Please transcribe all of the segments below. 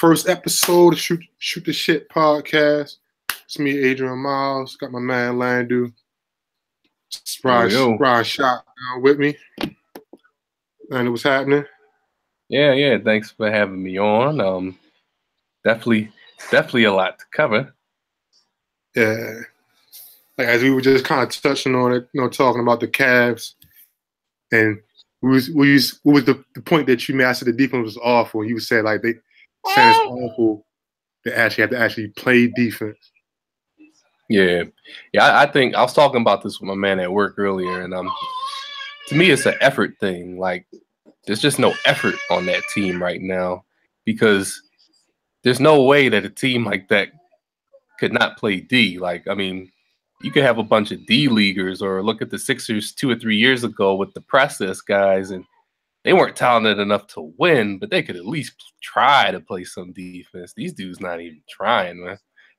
First episode of Shoot the Shit podcast. It's me, Adrian Miles. Got my man Landu. Ryan Shot with me. And what's happening? Yeah. Thanks for having me on. Definitely a lot to cover. Yeah. Like as we were just kind of touching on it, talking about the Cavs, and what was the point that you made? I said the defense was awful. You said like they said it's awful. They actually have to actually play defense. Yeah. I think I was talking about this with my man at work earlier, and to me it's an effort thing. Like there's just no effort on that team right now because there's no way that a team like that could not play D. Like, I mean, you could have a bunch of D leaguers, or look at the Sixers 2 or 3 years ago with the process guys, and they weren't talented enough to win, but they could at least try to play some defense. These dudes not even trying, man.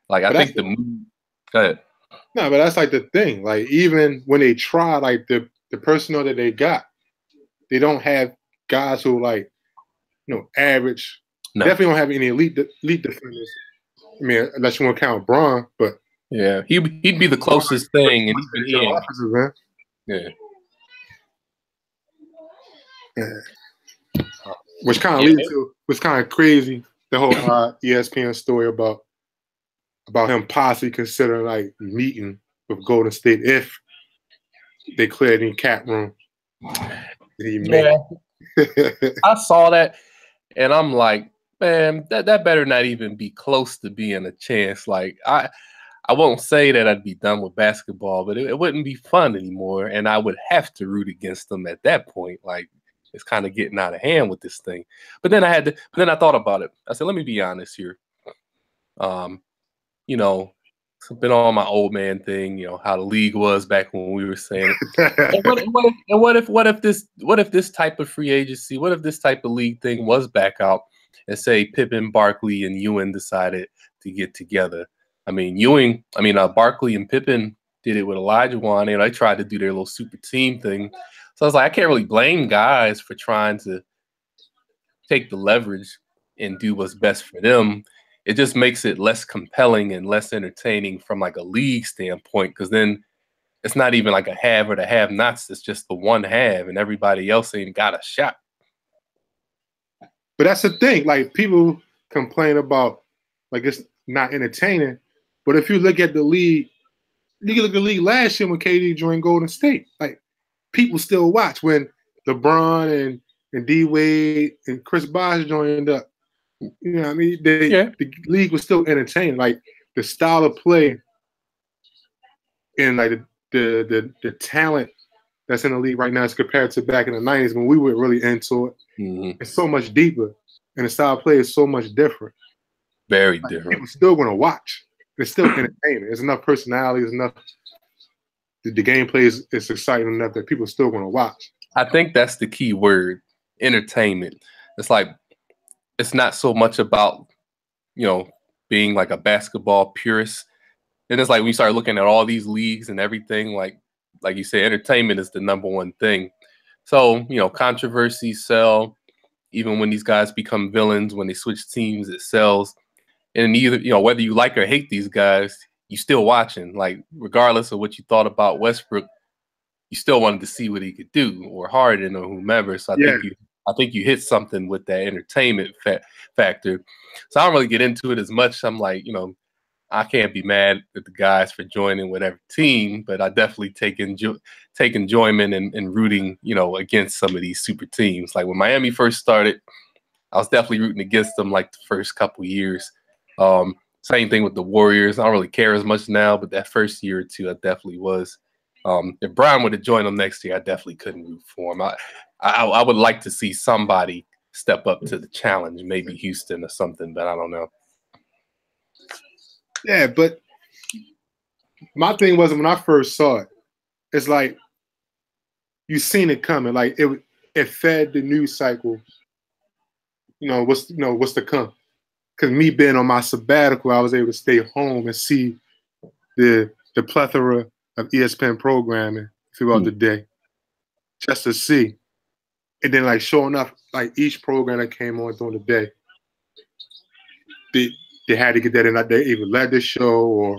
Like, I think go ahead. No, but that's like the thing. Like, even when they try, like the personnel that they got, they don't have guys who like, average. No. Definitely don't have any elite defenders. I mean, unless you want to count Braun, but yeah, he'd be the closest thing, and even he ain't. Yeah. Which kind of leads to what's kind of crazy, the whole ESPN story about him possibly considering like meeting with Golden State if they clear any cap room. Yeah, I saw that, and I'm like, man, that better not even be close to being a chance. Like I won't say that I'd be done with basketball, but it wouldn't be fun anymore, and I would have to root against them at that point. Like it's kind of getting out of hand with this thing. But then I thought about it. I said, let me be honest here. I've been on my old man thing, how the league was back when we were saying it. And what if this type of free agency, what if this type of league thing was back out, and say Pippen, Barkley, and Ewing decided to get together? I mean, Barkley and Pippen did it with Olajuwon, and they tried to do their little super team thing. So I was like, I can't really blame guys for trying to take the leverage and do what's best for them. It just makes it less compelling and less entertaining from like a league standpoint, because then it's not even like a have or the have-nots. It's just the one have, and everybody else ain't got a shot. But that's the thing. Like people complain about like it's not entertaining. But if you look at the league, last year when KD joined Golden State, like people still watch when LeBron and D Wade and Chris Bosh joined up. You know what I mean? The league was still entertaining. Like the style of play and like the talent that's in the league right now is compared to back in the 90s when we were really into it. Mm-hmm. It's so much deeper, and the style of play is so much different. Very different. People still going to watch. It's still entertaining. There's enough personality. There's enough. The gameplay is exciting enough that people are still going to watch. I think that's the key word, entertainment. It's like it's not so much about being like a basketball purist. And it's like when you start looking at all these leagues and everything, like you say, entertainment is the number one thing. So controversies sell. Even when these guys become villains, when they switch teams, it sells. And either, whether you like or hate these guys, you still watching. Like, regardless of what you thought about Westbrook, you still wanted to see what he could do, or Harden or whomever. So I think you hit something with that entertainment factor. So I don't really get into it as much. I'm like, I can't be mad at the guys for joining whatever team, but I definitely take enjoyment in rooting, against some of these super teams. Like when Miami first started, I was definitely rooting against them like the first couple years. Same thing with the Warriors. I don't really care as much now, but that first year or two, I definitely was. If Brian would have joined them next year, I definitely couldn't root for him. I would like to see somebody step up to the challenge, maybe Houston or something, but I don't know. Yeah, but my thing was when I first saw it, it's like you seen it coming. Like it fed the news cycle. What's to come. Because me being on my sabbatical, I was able to stay home and see the plethora of ESPN programming throughout the day, just to see. And then like showing up like each program that came on during the day. they had to get that in. Like they either led the show or,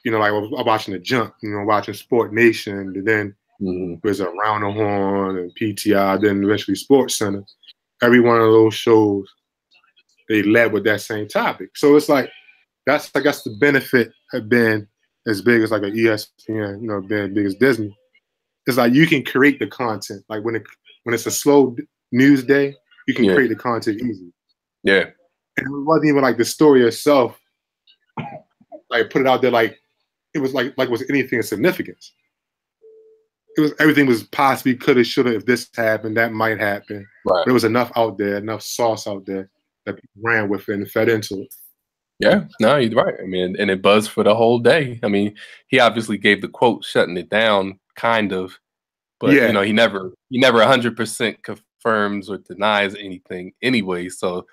you know, like I was watching the Jump, you know, watching Sport Nation, and then was Around the Horn and PTI, then eventually Sports Center. Every one of those shows, they led with that same topic. So it's like, that's, I guess, the benefit of being as big as like an ESPN, you know, being as big as Disney. It's like you can create the content. Like when it's a slow news day, you can create the content easily. Yeah. And it wasn't even like the story itself, like put it out there like it was like was anything of significance. It was everything was possibly coulda, shoulda, if this happened, that might happen. Right. But there was enough out there, enough sauce out there that people ran with it and fed into it. Yeah, no, you're right. I mean, and it buzzed for the whole day. I mean, he obviously gave the quote shutting it down, kind of, but you know, he never 100% confirms or denies anything anyway. So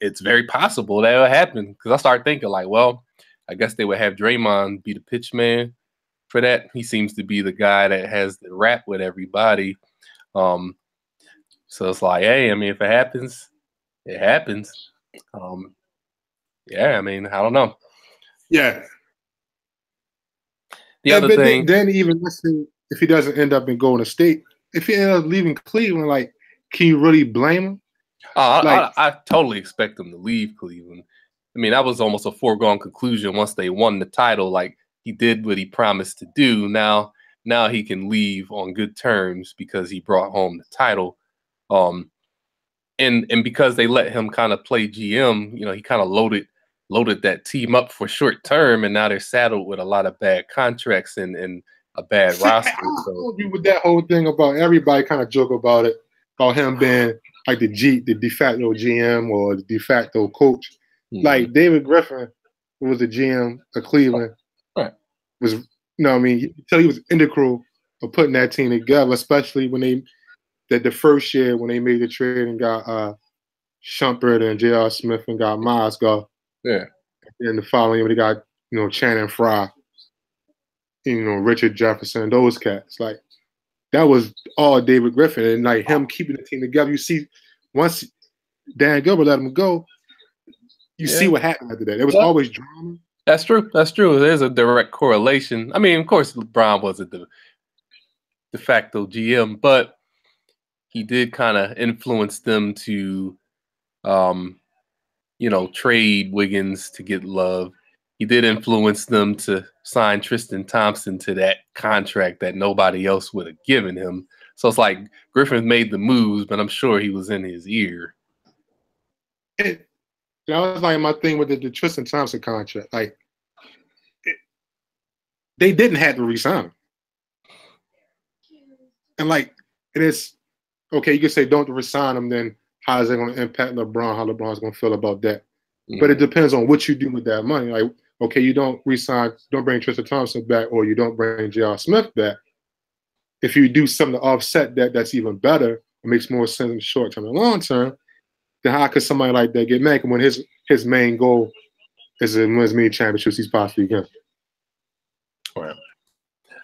it's very possible that it'll happen. Because I started thinking like, well, I guess they would have Draymond be the pitch man for that. He seems to be the guy that has the rap with everybody. So it's like, hey, I mean, if it happens, it happens. Yeah, I mean, I don't know. Yeah. The other thing, then even listen, if he doesn't end up in Golden State, if he ends up leaving Cleveland, like, can you really blame him? I totally expect him to leave Cleveland. I mean, that was almost a foregone conclusion once they won the title. Like, he did what he promised to do. Now he can leave on good terms because he brought home the title. And because they let him kind of play GM, you know, he kind of loaded that team up for short term, and now they're saddled with a lot of bad contracts and a bad roster. I told you with that whole thing about everybody kind of joke about it, about him being like the de facto GM or the de facto coach. Like David Griffin, who was the GM of Cleveland, was, you know what I mean, you can tell he was integral of putting that team together, especially when the first year when they made the trade and got Shumpert and J.R. Smith and got Mozgov. Yeah. And the following year they got, you know, Channing Frye, you know, Richard Jefferson, those cats. Like, that was all David Griffin, and like him keeping the team together. You see, once Dan Gilbert let him go, you see what happened after that. There was always drama. That's true. That's true. There's a direct correlation. I mean, of course, LeBron wasn't the de facto GM, but he did kind of influence them to, you know, trade Wiggins to get Love. He did influence them to sign Tristan Thompson to that contract that nobody else would have given him. So it's like Griffin made the moves, but I'm sure he was in his ear. That was like my thing with the Tristan Thompson contract. Like, they didn't have to resign him. And like, it is, okay, you could say don't resign him, then how is that going to impact LeBron, how LeBron's going to feel about that? But it depends on what you do with that money. Like, okay, you don't resign, don't bring Tristan Thompson back, or you don't bring J.R. Smith back. If you do something to offset that, that's even better. It makes more sense in the short term and long term. Then how could somebody like that get mad when his main goal is to win as many championships he's possibly can? Right.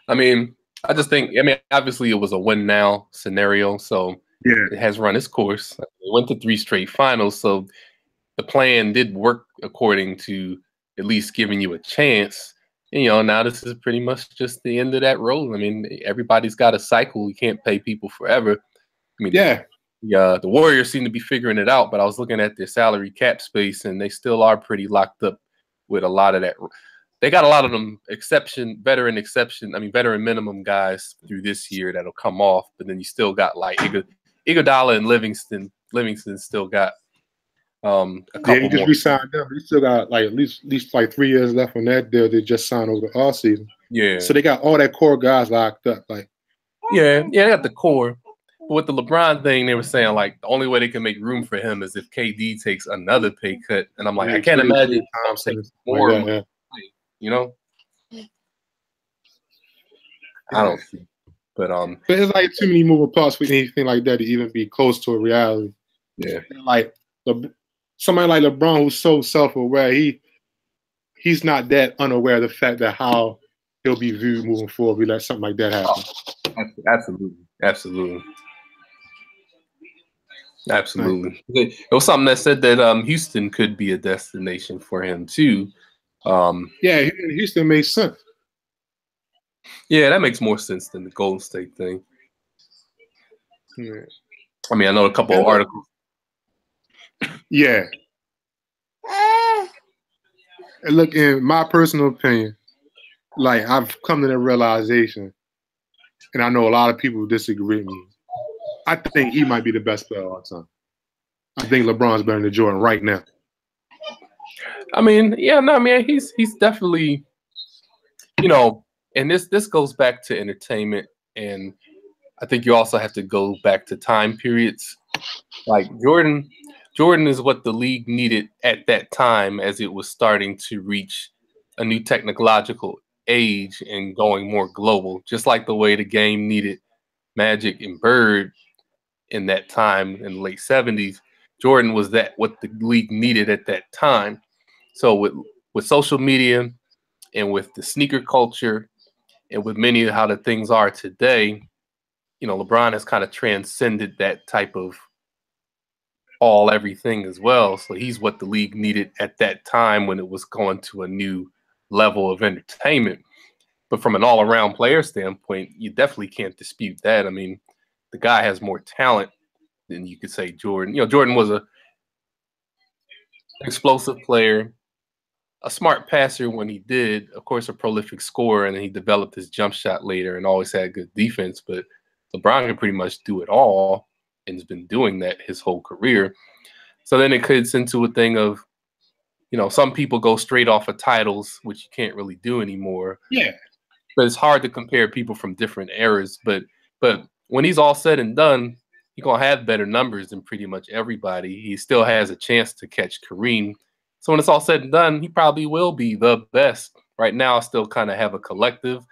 I mean, I just think, I mean, obviously it was a win now scenario, so it has run its course. It went to 3 straight finals, so the plan did work according to at least giving you a chance. And, you know, now this is pretty much just the end of that road. I mean, everybody's got a cycle. You can't pay people forever. I mean, the Warriors seem to be figuring it out, but I was looking at their salary cap space, and they still are pretty locked up with a lot of that. They got a lot of them veteran minimum guys through this year that'll come off, but then you still got like Iguodala and Livingston. Livingston still got a couple he just re-signed them. He still got like at least like 3 years left on that deal. They just signed over the offseason. Yeah. So they got all that core guys locked up. Like, they got the core. But with the LeBron thing, they were saying like the only way they can make room for him is if KD takes another pay cut. And I'm like, I can't imagine Thompson more. You know, I don't see. But it's like too many moving parts for anything like that to even be close to a reality. Yeah. And like somebody like LeBron who's so self-aware, he's not that unaware of the fact that how he'll be viewed moving forward if we let something like that happen. Absolutely. Absolutely. It was something that said that Houston could be a destination for him too. Yeah, Houston makes sense. Yeah, that makes more sense than the Golden State thing. Yeah. I mean, I know a couple of articles. Yeah. And look, in my personal opinion, like I've come to the realization, and I know a lot of people disagree with me. I think he might be the best player of all time. I think LeBron's better than Jordan right now. I mean, yeah, no, man, he's definitely, you know, and this goes back to entertainment, and I think you also have to go back to time periods. Like Jordan is what the league needed at that time as it was starting to reach a new technological age and going more global, just like the way the game needed Magic and Bird in that time in the late 70s. Jordan was that what the league needed at that time. So with social media and with the sneaker culture and with many of how the things are today, you know, LeBron has kind of transcended that type of all everything as well. So he's what the league needed at that time when it was going to a new level of entertainment. But from an all-around player standpoint, you definitely can't dispute that. I mean, the guy has more talent than you could say Jordan. You know, Jordan was an explosive player, a smart passer when he did, of course, a prolific scorer, and then he developed his jump shot later and always had good defense. But LeBron can pretty much do it all and has been doing that his whole career. So then it gets into a thing of, you know, some people go straight off of titles, which you can't really do anymore. Yeah. But it's hard to compare people from different eras. But when he's all said and done, he's gonna have better numbers than pretty much everybody. He still has a chance to catch Kareem. So when it's all said and done, he probably will be the best. Right now, I still kind of have a collective.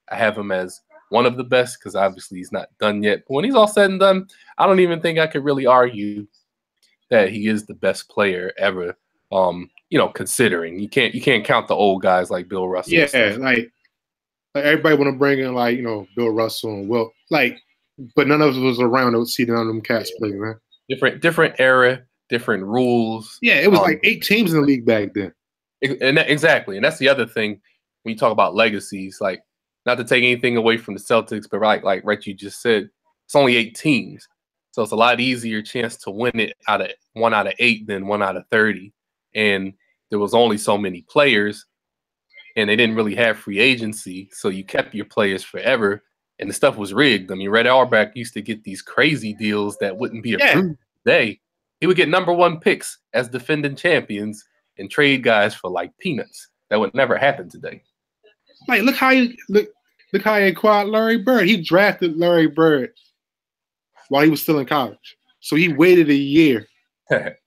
I have him as one of the best because obviously he's not done yet. But when he's all said and done, I don't even think I could really argue that he is the best player ever. You know, considering you can't count the old guys like Bill Russell. Yeah, like everybody want to bring in like, you know, Bill Russell and Will, like, but none of us was around to see none of them cats play, man. Different era, different rules. Yeah, it was like 8 teams in the league back then. Exactly, and that's the other thing when you talk about legacies. Like, not to take anything away from the Celtics, but like you just said, it's only 8 teams, so it's a lot easier chance to win it out of 1 out of 8 than 1 out of 30. And there was only so many players, and they didn't really have free agency, so you kept your players forever. And the stuff was rigged. I mean, Red Auerbach used to get these crazy deals that wouldn't be approved today. He would get #1 picks as defending champions and trade guys for like peanuts. That would never happen today. Like, look how he acquired Larry Bird. He drafted Larry Bird while he was still in college, so he waited a year. It's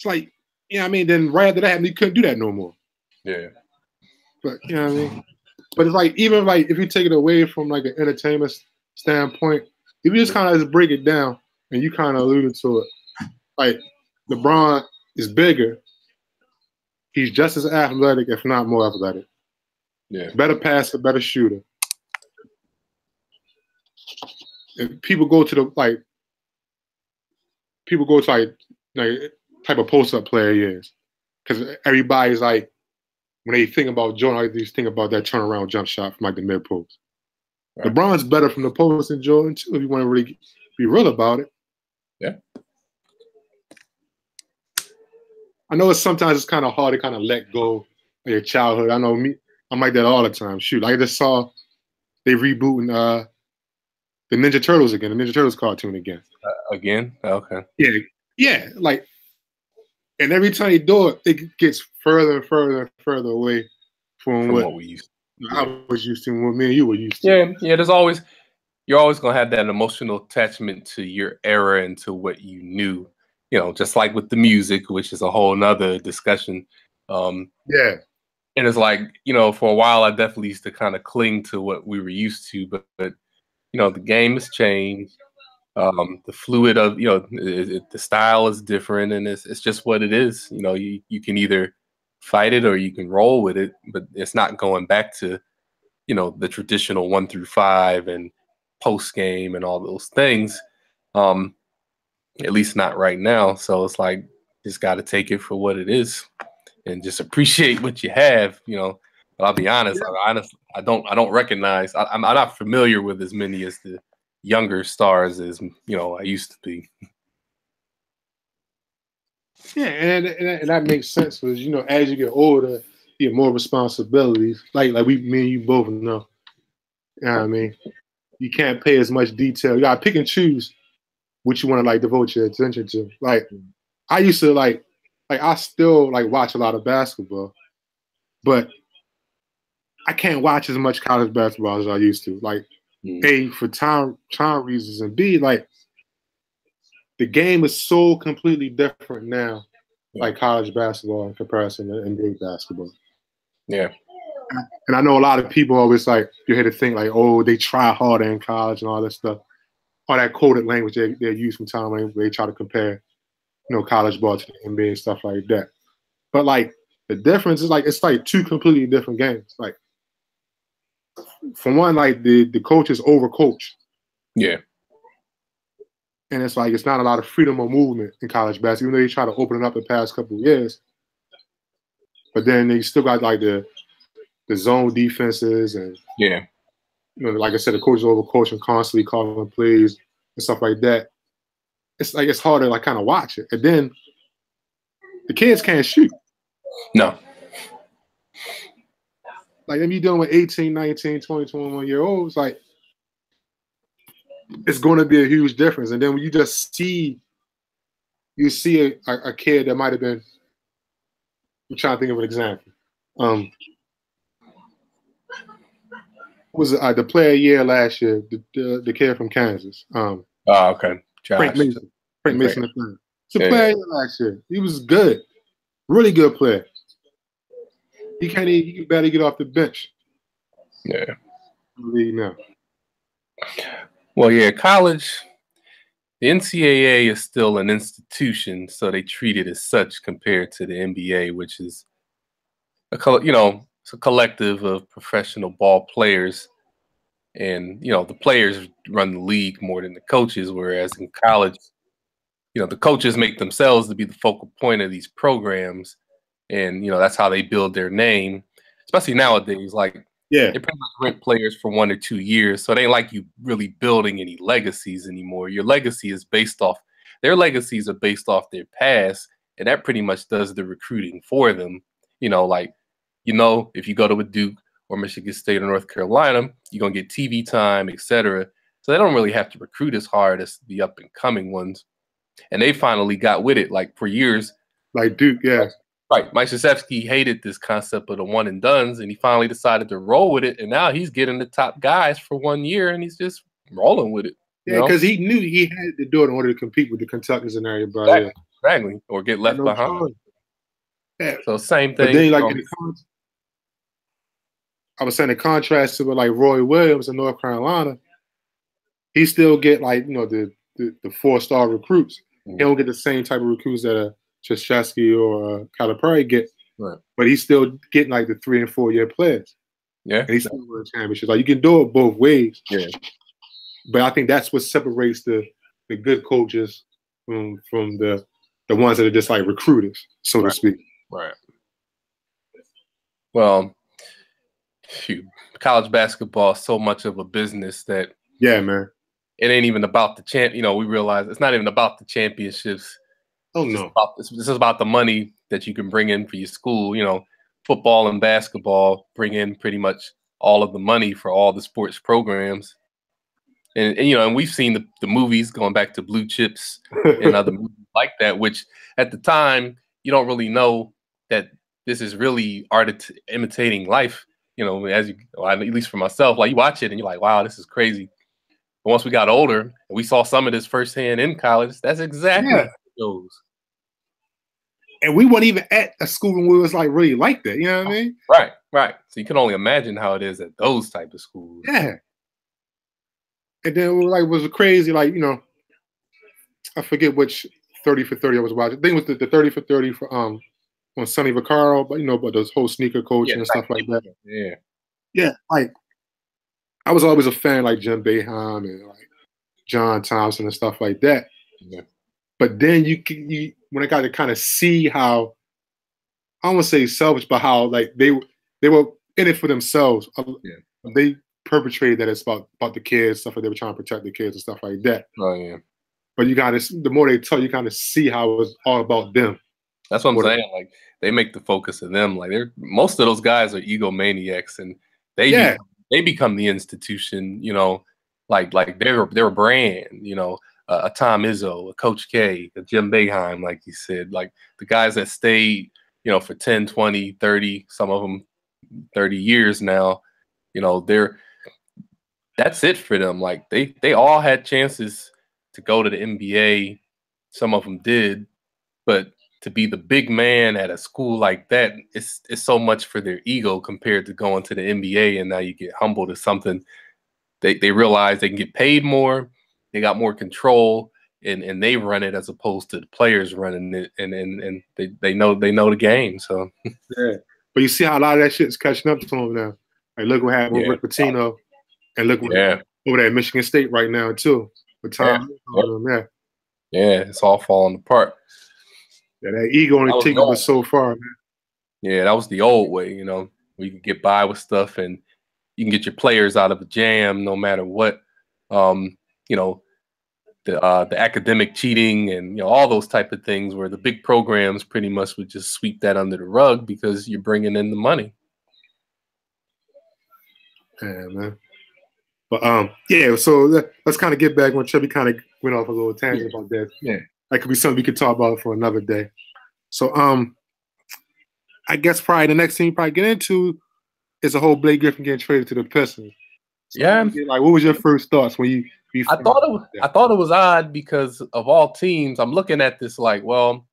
like, you know what I mean? Then right after that, he couldn't do that no more. Yeah. But you know what I mean? But it's like, even like if you take it away from like an entertainment standpoint, if you just kind of just break it down, and you kind of alluded to it, like LeBron is bigger. He's just as athletic, if not more athletic. Yeah. Better passer, better shooter. If people go to like type of post-up player he is, because everybody's like, when they think about Jordan, they just think about that turnaround jump shot from like the mid post. Right. LeBron's better from the post than Jordan too, if you want to really be real about it. Yeah. I know sometimes it's kind of hard to kind of let go of your childhood. I know me, I'm like that all the time. Shoot, I just saw they rebooting the Ninja Turtles again, the Ninja Turtles cartoon again. Again? Okay. Yeah, like, and every time you do it, it gets further and further and further away from what we used to. I was used to, what me and you were used to. Yeah. You're always gonna have that emotional attachment to your era and to what you knew. You know, just like with the music, which is a whole nother discussion. Yeah. And it's like, you know, for a while I definitely used to kind of cling to what we were used to, but you know, the game has changed. The fluid of, you know, the style is different, and it's just what it is. You know, you can either fight it or you can roll with it, but it's not going back to, you know, the traditional 1 through 5 and post game and all those things. at least not right now. So it's like just got to take it for what it is and just appreciate what you have. But I'll be honest, I don't recognize. I'm not familiar with as many as the younger stars as I used to be. Yeah, and that makes sense because as you get older, you get more responsibilities. Like me and you both know. You know what I mean? You can't pay as much detail. You gotta pick and choose what you want to like devote your attention to. Like I used to like I still like watch a lot of basketball, but I can't watch as much college basketball as I used to. Like A, for time reasons, and B, like the game is so completely different now, like college basketball in comparison to NBA basketball. Yeah. And I know a lot of people always like you hear to think like, oh, they try harder in college and all that stuff. All that coded language they use from time when they try to compare, college ball to the NBA and stuff like that. But like the difference is like it's like two completely different games. Like for one, like the coaches overcoach. Yeah. And it's like it's not a lot of freedom of movement in college basketball, even though they try to open it up the past couple of years. But then they still got like the zone defenses and like I said, the coaches overcoaching constantly calling plays and stuff like that. It's like it's hard to like kind of watch it. And then the kids can't shoot. No. Like if you're dealing with 18, 19, 20, 21-year-olds, like it's going to be a huge difference. And then when you just see a kid that might have been, I'm trying to think of an example. Was the player year last year? The kid from Kansas. Okay. Josh. Frank Mason. Frank Mason. It's a player year last year. He was good, really good player. He can barely get off the bench. Yeah. No. Well, yeah, college. The NCAA is still an institution, so they treat it as such compared to the NBA, which is it's a collective of professional ball players, and the players run the league more than the coaches. Whereas in college, the coaches make themselves to be the focal point of these programs, and that's how they build their name. Especially nowadays, like they pretty much rent players for 1 or 2 years, so it ain't like you really building any legacies anymore. Your legacy is based off their legacies are based off their past, and that pretty much does the recruiting for them. If you go to a Duke or Michigan State or North Carolina, you're gonna get TV time, etc. So they don't really have to recruit as hard as the up and coming ones, and they finally got with it. Like for years, like Duke, yeah. Right. Mike Krzyzewski hated this concept of the one and dones, and he finally decided to roll with it. And now he's getting the top guys for 1 year, and he's just rolling with it. Yeah, because he knew he had to do it in order to compete with the Kentuckys and everybody. Exactly. Or get left behind. Yeah. So same thing. But then, I was saying the contrast to like Roy Williams in North Carolina, he still get like the 4-star recruits. Mm-hmm. He don't get the same type of recruits that Krzyzewski or Calipari get, right. But he's still getting like the 3 and 4 year players. Yeah, and he's still winning championships. Like you can do it both ways. Yeah, but I think that's what separates the good coaches from the ones that are just like recruiters, so to speak. Right. Well, college basketball is so much of a business that man, it ain't even about the champ. We realize it's not even about the championships. Oh no! This is about the money that you can bring in for your school. Football and basketball bring in pretty much all of the money for all the sports programs, and we've seen the movies going back to Blue Chips and other movies like that. Which at the time you don't really know that this is really art imitating life. At least for myself, like you watch it and you're like, wow, this is crazy. But once we got older and we saw some of this firsthand in college, that's exactly how it goes. And we weren't even at a school when we was like really like that. You know what I mean? Right. So you can only imagine how it is at those type of schools. Yeah. And then it was crazy, like, I forget which 30 for 30 I was watching. I think it was the 30 for 30 for on Sonny Vaccaro, but those whole sneaker coaching and stuff like that. Yeah. Yeah, like I was always a fan like Jim Boeheim and like John Thompson and stuff like that. Yeah. But then you when I got to kind of see how, I don't want to say selfish, but how like they were in it for themselves. Yeah. They perpetrated that it's about the kids, stuff like they were trying to protect the kids and stuff like that. Oh yeah. But you gotta, the more they tell you, kind of see how it's all about them. That's what I'm saying. Like they make the focus of them. Like most of those guys are egomaniacs, and they become the institution. You know, like they're a brand. You know, a Tom Izzo, a Coach K, a Jim Boeheim, like you said, like the guys that stayed, you know, for 10, 20, 30, some of them 30 years now. You know, that's it for them. Like they all had chances to go to the NBA. Some of them did, but to be the big man at a school like that, it's so much for their ego compared to going to the NBA. And now you get humbled to something. They realize they can get paid more, they got more control, and they run it as opposed to the players running it, and they know the game. So yeah, but you see how a lot of that shit's catching up to them now. Like look what happened with Rick Pitino, and look what over there at Michigan State right now too. With Tom, yeah, it's all falling apart. Yeah, that ego only taking us so far, man. Yeah, that was the old way, you know. We could get by with stuff, and you can get your players out of a jam no matter what. You know, the academic cheating and, you know, all those type of things where the big programs pretty much would just sweep that under the rug because you're bringing in the money. Yeah, man. But yeah, so let's kind of get back when Chubby kind of went off a little tangent about that. Yeah, that could be something we could talk about for another day. So I guess probably the next thing you probably get into is a whole Blake Griffin getting traded to the Pistons. So like, what was your first thoughts when you I thought it was odd because of all teams, I'm looking at this like, well,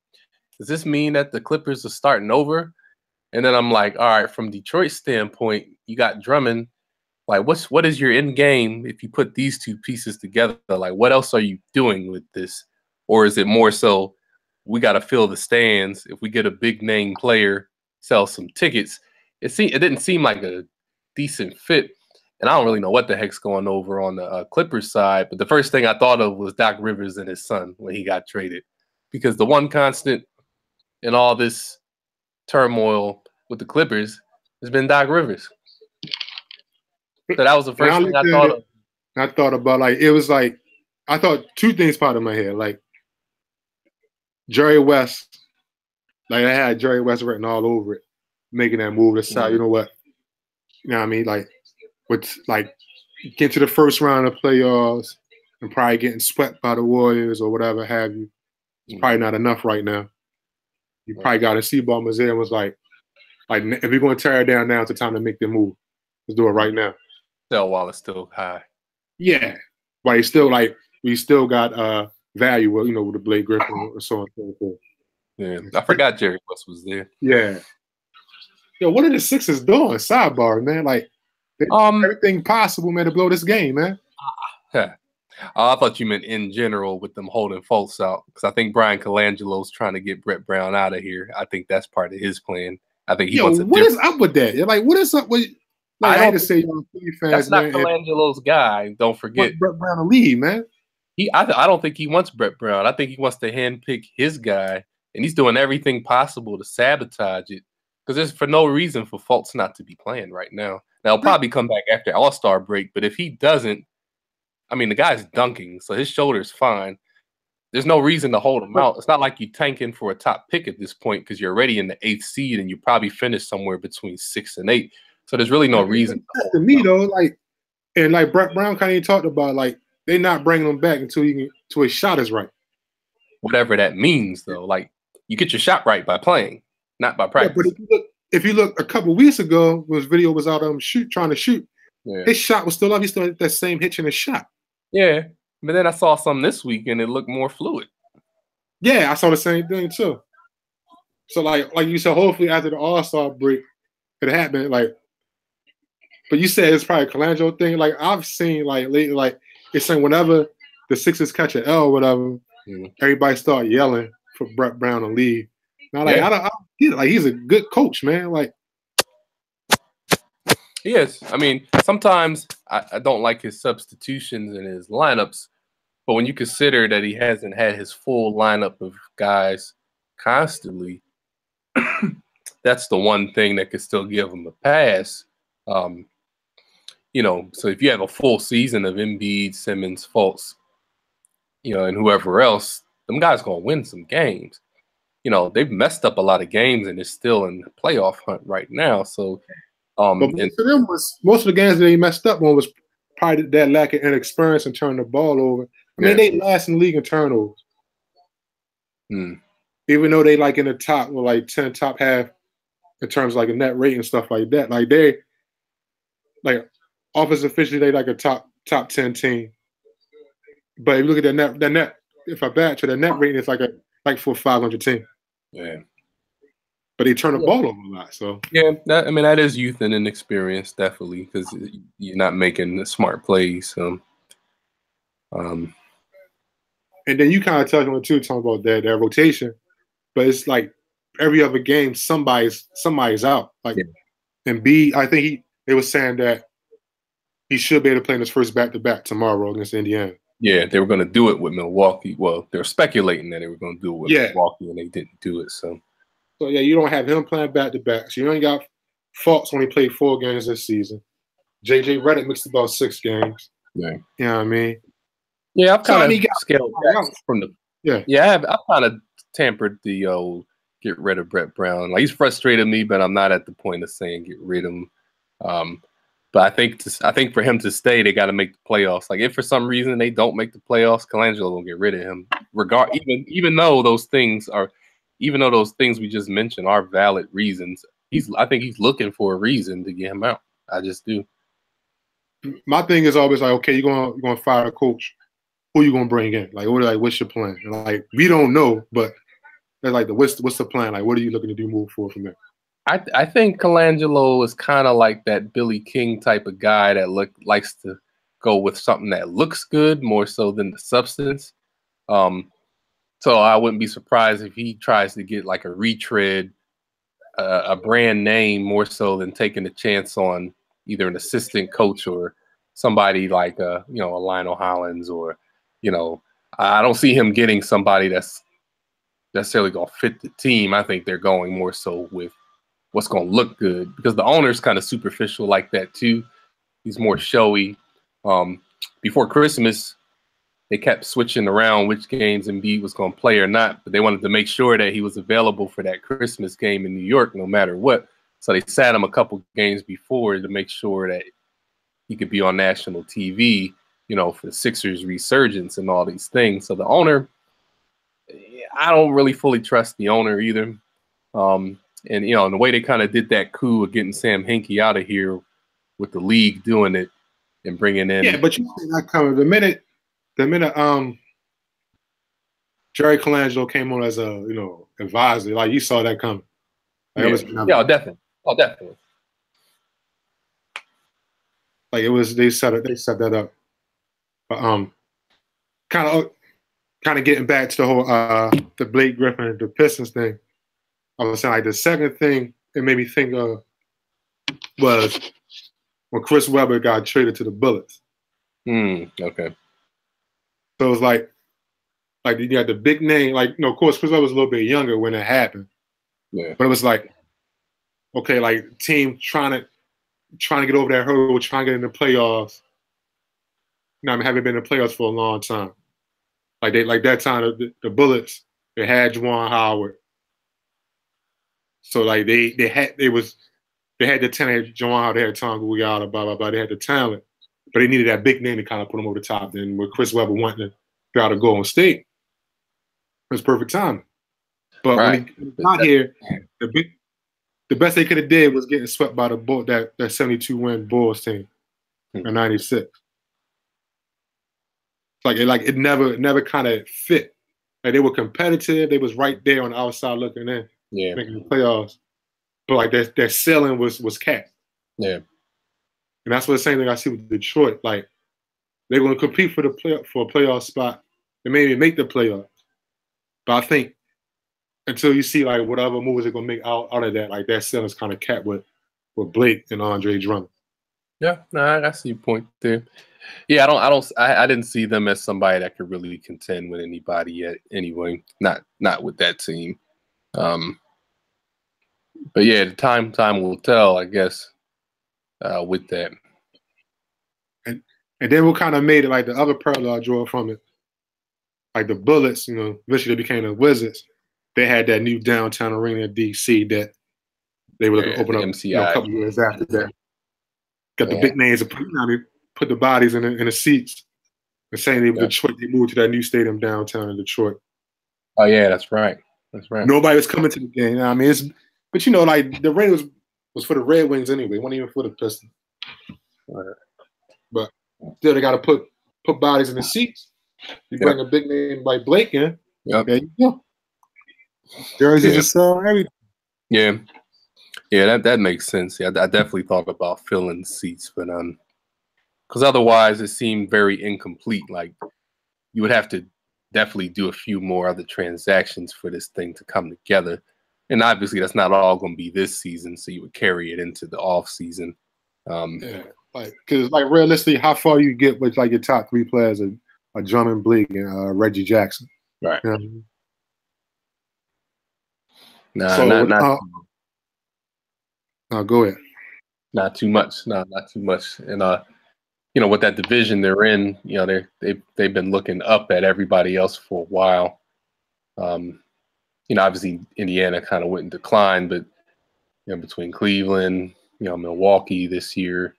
does this mean that the Clippers are starting over? And then I'm like, all right, from Detroit's standpoint, you got Drummond. Like, what is your end game if you put these two pieces together? Like, what else are you doing with this? Or is it more so we got to fill the stands? If we get a big name player, sell some tickets. It didn't seem like a decent fit. And I don't really know what the heck's going over on the Clippers side. But the first thing I thought of was Doc Rivers and his son when he got traded. Because the one constant in all this turmoil with the Clippers has been Doc Rivers. So that was the first thing I thought of. I thought about, like, it was like, I thought two things popped in my head. Like, Jerry West, like, I had Jerry West written all over it, making that move to side. You know what? You know what I mean? Like, with, like, get to the first round of playoffs and probably getting swept by the Warriors or whatever have you. It's probably not enough right now. You probably got to see Bombers there and was like, if we're going to tear it down now, it's the time to make the move. Let's do it right now. Sell while it's still high. Yeah. But it's still like, we still got value, you know, with the Blake Griffin or so on and so forth. Yeah. I forgot Jerry West was there. Yeah. Yo, what are the Sixers doing? Sidebar, man. Like, everything possible, man, to blow this game, man. I thought you meant in general with them holding Fultz out, because I think Brian Colangelo's trying to get Brett Brown out of here. I think that's part of his plan. I think he wants what is up with that? Like, what is up with? Like, I just say, fans, that's not Colangelo's guy. Don't forget Brett Brown to leave, man. I don't think he wants Brett Brown. I think he wants to handpick his guy, and he's doing everything possible to sabotage it, because there's for no reason for Fultz not to be playing right now. Now, he'll probably come back after All-Star break, but if he doesn't, I mean, the guy's dunking, so his shoulder's fine. There's no reason to hold him out. It's not like you're tanking for a top pick at this point because you're already in the 8th seed and you probably finish somewhere between 6 and 8. So there's really no reason. To me, though, like, and like Brett Brown kind of talked about, like, they're not bringing him back until his shot is right. Whatever that means, though, like, you get your shot right by playing, not by practice. Yeah, but if you look a couple weeks ago, when his video was out trying to shoot, his shot was still up. He still had that same hitch in his shot. Yeah, but then I saw some this week and it looked more fluid. Yeah, I saw the same thing too. So like you said, hopefully after the All-Star break, it happened. Like, but you said it's probably a Colangelo thing. Like, I've seen like lately, like, it's saying whenever the Sixers catch an L or whatever, everybody start yelling for Brett Brown to leave. Now, like, I don't get it. Like, he's a good coach, man. Like, he is. I mean, sometimes I don't like his substitutions and his lineups, But when you consider that he hasn't had his full lineup of guys constantly, that's the one thing that could still give him a pass. You know, so if you have a full season of Embiid, Simmons, Fultz, you know, and whoever else, them guys gonna win some games. You know, they've messed up a lot of games and they're still in the playoff hunt right now. So, but most of the games that they messed up on was probably that lack of inexperience and turning the ball over. I mean, they last in the league in turnovers. Even though they like in the top, well, like 10 top half in terms of like a net rate and stuff like that. Like they, like offense officially, they like a top 10 team. But if you look at the net, if I back to the net rating, it's like for a 500 team. Yeah. But they turn the ball over a lot. So yeah, I mean that is youth and inexperience, definitely, because you're not making the smart plays. So, and then you kind of touched on it too, talking about that rotation. But it's like every other game, somebody's out. Like Embiid, I think they were saying that he should be able to play in his first back-to-back tomorrow against Indiana. Yeah, they were going to do it with Milwaukee. Well, they were speculating that they were going to do it with Milwaukee, and they didn't do it. So yeah, you don't have him playing back-to-back. So you only got Fultz only played 4 games this season. JJ Redick missed about 6 games. Yeah. You know what I mean? Yeah, I've kind of scaled back from the I've kind of tampered the get rid of Brett Brown. Like he's frustrated me, but I'm not at the point of saying get rid of him. But I think for him to stay, they got to make the playoffs. Like if for some reason they don't make the playoffs, Colangelo will get rid of him. Even though those things we just mentioned are valid reasons, I think he's looking for a reason to get him out. I just do. My thing is always like, okay, you're gonna fire a coach. Who you gonna bring in? Like, what's your plan? And like, we don't know, but they're like, what's the plan? Like, what are you looking to do move forward from there? I think Colangelo is kind of like that Billy King type of guy that likes to go with something that looks good more so than the substance. So I wouldn't be surprised if he tries to get like a retread, a brand name more so than taking a chance on either an assistant coach or somebody like a Lionel Hollins or, I don't see him getting somebody that's necessarily going to fit the team. I think they're going more so with what's going to look good because the owner's kind of superficial like that too. He's more showy. Before Christmas, they kept switching around which games Embiid was going to play or not, but they wanted to make sure that he was available for that Christmas game in New York no matter what. So they sat him a couple games before to make sure that he could be on national TV, for the Sixers resurgence and all these things. So the owner, I don't really fully trust the owner either. And the way they kind of did that coup of getting Sam Hinkie out of here with the league doing it and bringing in. Yeah, but you see that coming. The minute Jerry Colangelo came on as a advisor, like you saw that coming. Like, definitely. Oh, definitely. Like it was, they set that up. But kind of getting back to the whole the Blake Griffin, the Pistons thing. I was saying like the second thing it made me think of was when Chris Webber got traded to the Bullets. Okay. So it was like you got the big name, of course Chris Webber was a little bit younger when it happened. Yeah. But it was like, okay, like team trying to get over that hurdle, trying to get in the playoffs. Having been in the playoffs for a long time. Like that time the Bullets, they had Juwan Howard. So like they had the talent, Juwan Howard, they had Tom Guglielmo, blah blah blah. They had the talent, but they needed that big name to kind of put them over the top. Then with Chris Webber wanting to go out to Golden State, it was perfect timing. But when he got here, the best they could have did was getting swept by that 72-win Bulls team in '96. It never kind of fit. Like they were competitive. They was right there on the outside looking in, making the playoffs. But like their ceiling was capped. Yeah, and that's what the same thing I see with Detroit. Like they're going to compete for a playoff spot. They maybe make the playoffs, but I think until you see like whatever moves they're going to make out of that, like that ceiling's kind of capped with Blake and Andre Drummond. Yeah, no, I see your point there. Yeah, I didn't see them as somebody that could really contend with anybody yet. Anyway, not with that team. Um, but yeah, the time will tell, I guess. With that, And then what kind of made it like the other parallel I draw from it, like the Bullets, eventually they became the Wizards. They had that new downtown arena in DC that they were looking to yeah, open the up, a MCI. couple years after that. Got the Yeah, big names of put the bodies in the seats. And saying they yeah. Detroit, they moved to that new stadium downtown in Detroit. Oh yeah, that's right. That's right. Nobody was coming to the game. I mean, but like the rain was for the Red Wings anyway. It wasn't even for the Pistons. Right. But still, they got to put bodies in the seats. You bring a big name like Blake in. Yep. There you go. Jerseys just sell everything. Yeah. Yeah, that makes sense. Yeah, I definitely thought about filling seats, but because otherwise it seemed very incomplete. Like you would have to definitely do a few more other transactions for this thing to come together, and obviously that's not all going to be this season. So you would carry it into the off season. Yeah, because realistically, how far you get with like your top three players are Drummond, Blake, and Reggie Jackson. Right. Yeah. Nah, So, not go ahead. Not too much. No, not too much. And with that division they're in, they've been looking up at everybody else for a while. Obviously Indiana kind of went in decline, but between Cleveland, Milwaukee this year,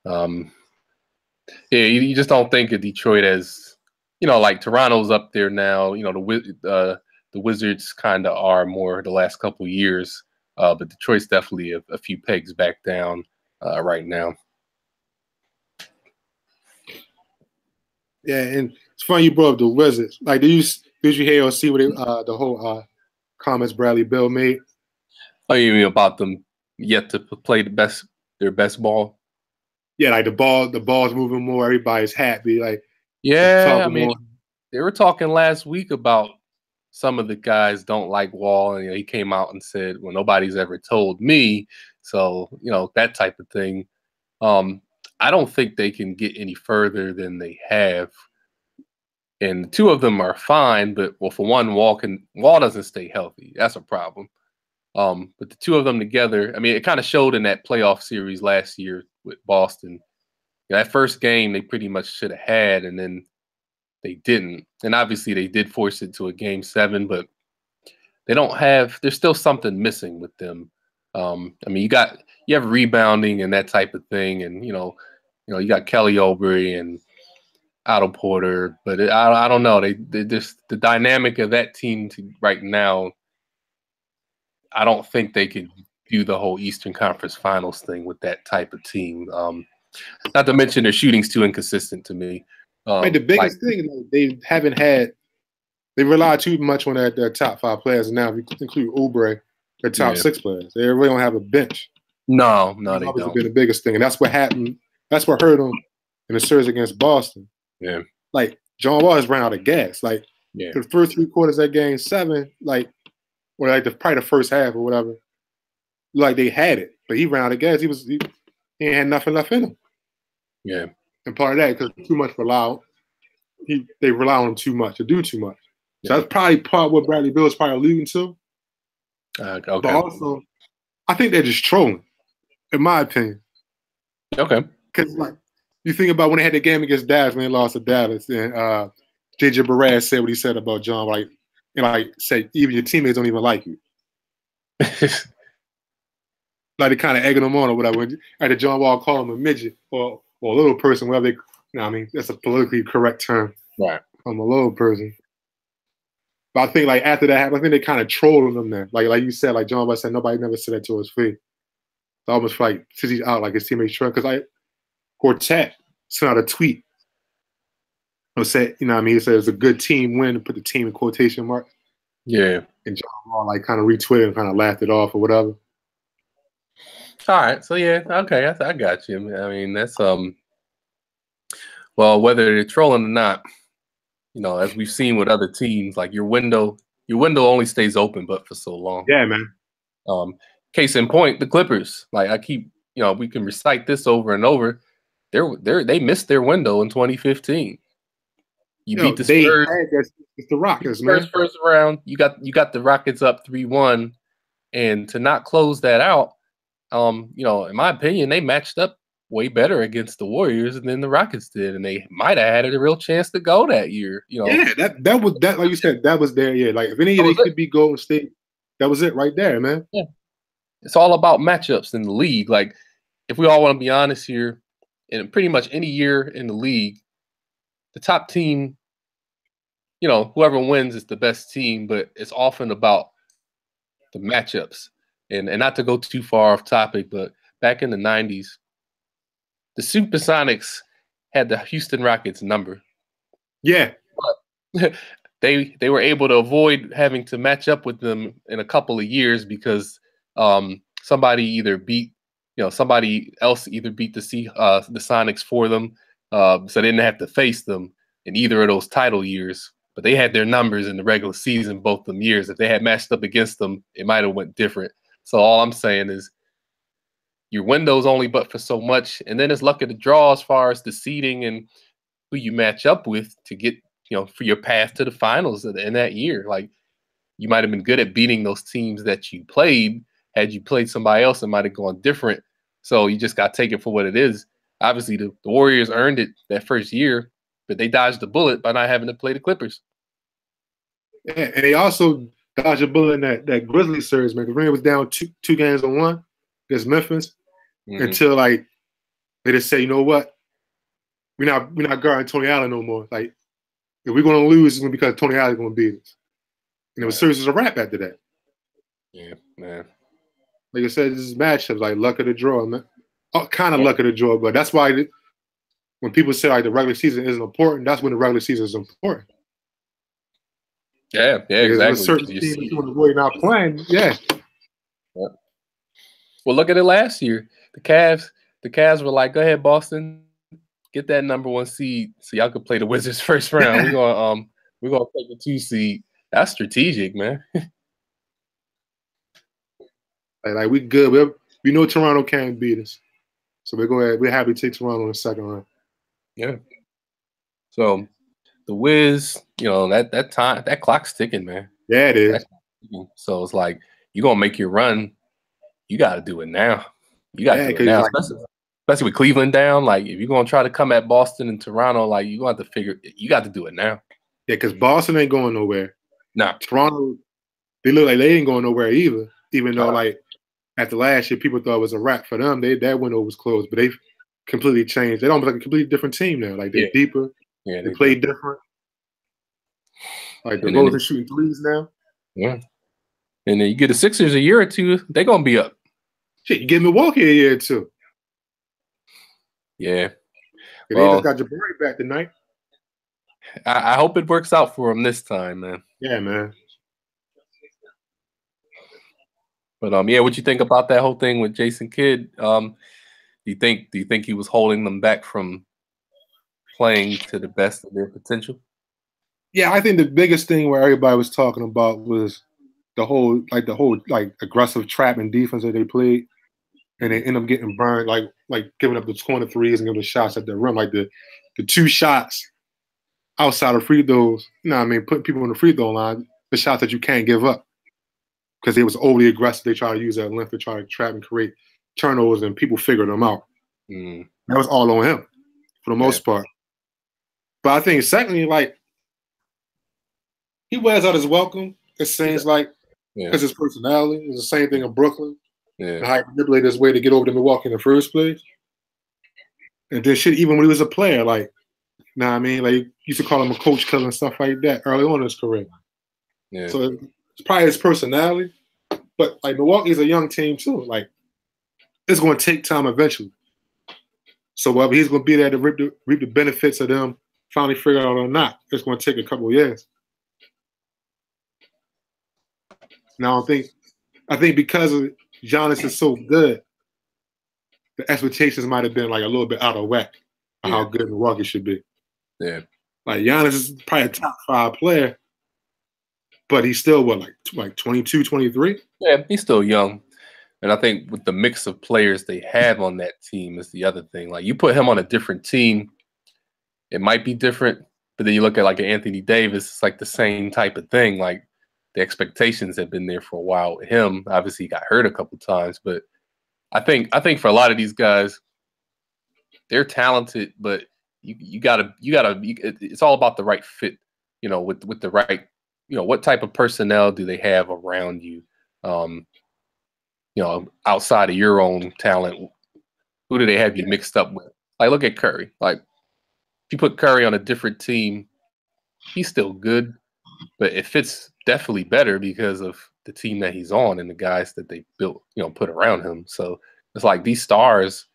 you just don't think of Detroit as, like Toronto's up there now. The Wizards kind of are more the last couple of years, but Detroit's definitely a few pegs back down right now. Yeah, and it's funny you brought up the Wizards. Like, did you hear or see what the whole comments Bradley Beal made? Oh, you mean about them yet to play their best ball? Yeah, like the ball's moving more. Everybody's happy. Like, yeah, I mean, they were talking last week about some of the guys don't like Wall, and he came out and said, "Well, nobody's ever told me." So that type of thing. I don't think they can get any further than they have. And the two of them are fine, but for one, Wall doesn't stay healthy. That's a problem. But the two of them together, I mean, it kind of showed in that playoff series last year with Boston. That first game they pretty much should have had, and then they didn't. And obviously they did force it to a game 7, but they don't have. There's still something missing with them. I mean, you have rebounding and that type of thing, and you got Kelly Oubre and Otto Porter, but I don't know. They just the dynamic of that team right now. I don't think they could do the whole Eastern Conference Finals thing with that type of team. Not to mention their shooting's too inconsistent to me. The biggest thing they haven't had, they rely too much on their top 5 players. And now, if you include Oubre, their top 6 players, they really don't have a bench. No, they don't. That's been the biggest thing, and that's what happened. That's what hurt them in the series against Boston. Yeah, like John Wall has ran out of gas. Like the first 3 quarters of game 7, probably the first half or whatever. Like they had it, but he ran out of gas. He had nothing left in him. Yeah, and part of that because too much they rely on him too much to do too much. So that's probably part of what Bradley Beal is probably alluding to. Okay. But also, I think they're just trolling, in my opinion. Okay. Because you think about when they had the game against Dallas, when they lost to Dallas, and JJ Barea said what he said about John, said even your teammates don't even like you. They kind of egging him on or whatever. Like John Wall call him a midget or a little person, whatever that's a politically correct term. Right. I'm a little person. But I think after that happened, I think they kind of trolled him there. Like you said, like John Wall said, nobody never said that to his face. It's almost since he's out, his teammates trying. Because Quartet sent out a tweet. It said, he said it's a good team win and put the team in quotation marks. Yeah. And John Wall kind of retweeted and kind of laughed it off or whatever. All right. So okay, I got you. I mean, that's well, whether they're trolling or not, as we've seen with other teams, your window only stays open but for so long. Yeah, man. Case in point, the Clippers. I keep we can recite this over and over. They missed their window in 2015. You beat the Spurs. It's the Rockets, man. First round, you got the Rockets up 3-1, and to not close that out, in my opinion, they matched up way better against the Warriors than the Rockets did, and they might have had a real chance to go that year. Yeah, that was like you said, that was there. Yeah, like if any of these could be Golden State, that was it right there, man. Yeah, it's all about matchups in the league. Like, if we all want to be honest here, in pretty much any year in the league, the top team, whoever wins is the best team, but it's often about the matchups. And not to go too far off topic, but back in the 90s, the Supersonics had the Houston Rockets number. Yeah. But they were able to avoid having to match up with them in a couple of years because somebody else either beat the Sonics for them, so they didn't have to face them in either of those title years. But they had their numbers in the regular season both them years. If they had matched up against them, it might have went different. So all I'm saying is your window's only but for so much, and then it's luck of the draw as far as the seeding and who you match up with to get, for your path to the finals in that year. Like, you might have been good at beating those teams that you played. Had you played somebody else, it might have gone different. So you just got to take it for what it is. Obviously, the Warriors earned it that first year, but they dodged the bullet by not having to play the Clippers. Yeah, and they also dodged a bullet in that Grizzlies series, man. Because was down two games to one against Memphis until like they just say, you know what, we're not guarding Tony Allen no more. Like, if we're gonna lose, it's gonna be because Tony Allen's gonna beat us. And it was serious as a wrap after that. Yeah, man. Like I said, this is matchups, like luck of the draw, man. Kind of luck of the draw, but that's why when people say like the regular season isn't important, that's when the regular season is important. Yeah, exactly. Certain teams you want to avoid not playing. Yeah. Well, look at it last year. The Cavs were like, "Go ahead, Boston, get that number 1 seed, so y'all could play the Wizards first round. We're gonna take the 2 seed." That's strategic, man. like we good. We know Toronto can't beat us, so we're happy to take Toronto in the second round. Yeah. So the Wiz, that clock's ticking, man. Yeah, it is. So it's like, you're gonna make your run, you got to do it now. You got to do it now, especially with Cleveland down. Like, if you're gonna try to come at Boston and Toronto, like, you got to do it now. Yeah, because Boston ain't going nowhere. Nah. Toronto, they look like they ain't going nowhere either. Even though, like, after last year, people thought it was a wrap for them. That window was closed, but they've completely changed. They're almost like a completely different team now. Like, they're deeper. Yeah, they play different. Like, the Rose are shooting threes now. Yeah. And then you get the Sixers a year or two, they're going to be up. Shit, you get Milwaukee a year or two. Yeah. They just got Jabari back tonight. I hope it works out for them this time, man. Yeah, man. But what you think about that whole thing with Jason Kidd? Do you think he was holding them back from playing to the best of their potential? Yeah, I think the biggest thing where everybody was talking about was the whole aggressive trap and defense that they played, and they end up getting burned, like giving up the corner threes and giving the shots at the rim, like the 2 shots outside of free throws. Putting people on the free throw line, the shots that you can't give up because they was overly aggressive. They try to use that length to try to trap and create turnovers, and people figured them out. That was all on him for the most part. But I think secondly, like, he wears out his welcome. It seems like, because his personality is the same thing in Brooklyn. Yeah. And how he manipulated his way to get over to Milwaukee in the first place. And then shit, even when he was a player, like, like, used to call him a coach killer and stuff like that early on in his career. Yeah. So it's probably his personality. But, like, Milwaukee's a young team too. Like, it's going to take time eventually. So whether he's going to be there to reap the benefits of them finally figure it out or not, it's going to take a couple of years. Now, I think because Giannis is so good, the expectations might have been like a little bit out of whack of how good Milwaukee should be. Yeah. Like, Giannis is probably a top 5 player, but he's still, like 22, 23? Yeah, he's still young. And I think with the mix of players they have on that team is the other thing. Like you put him on a different team, it might be different. But then you look at like an Anthony Davis, it's like the same type of thing. Like the expectations have been there for a while with him. Obviously, he got hurt a couple times, but I think for a lot of these guys, they're talented, but you gotta it's all about the right fit, with the right, what type of personnel do they have around you, outside of your own talent, who do they have you mixed up with? Like look at Curry. Like if you put Curry on a different team, he's still good, but it fits definitely better because of the team that he's on and the guys that they built, put around him. So it's like these stars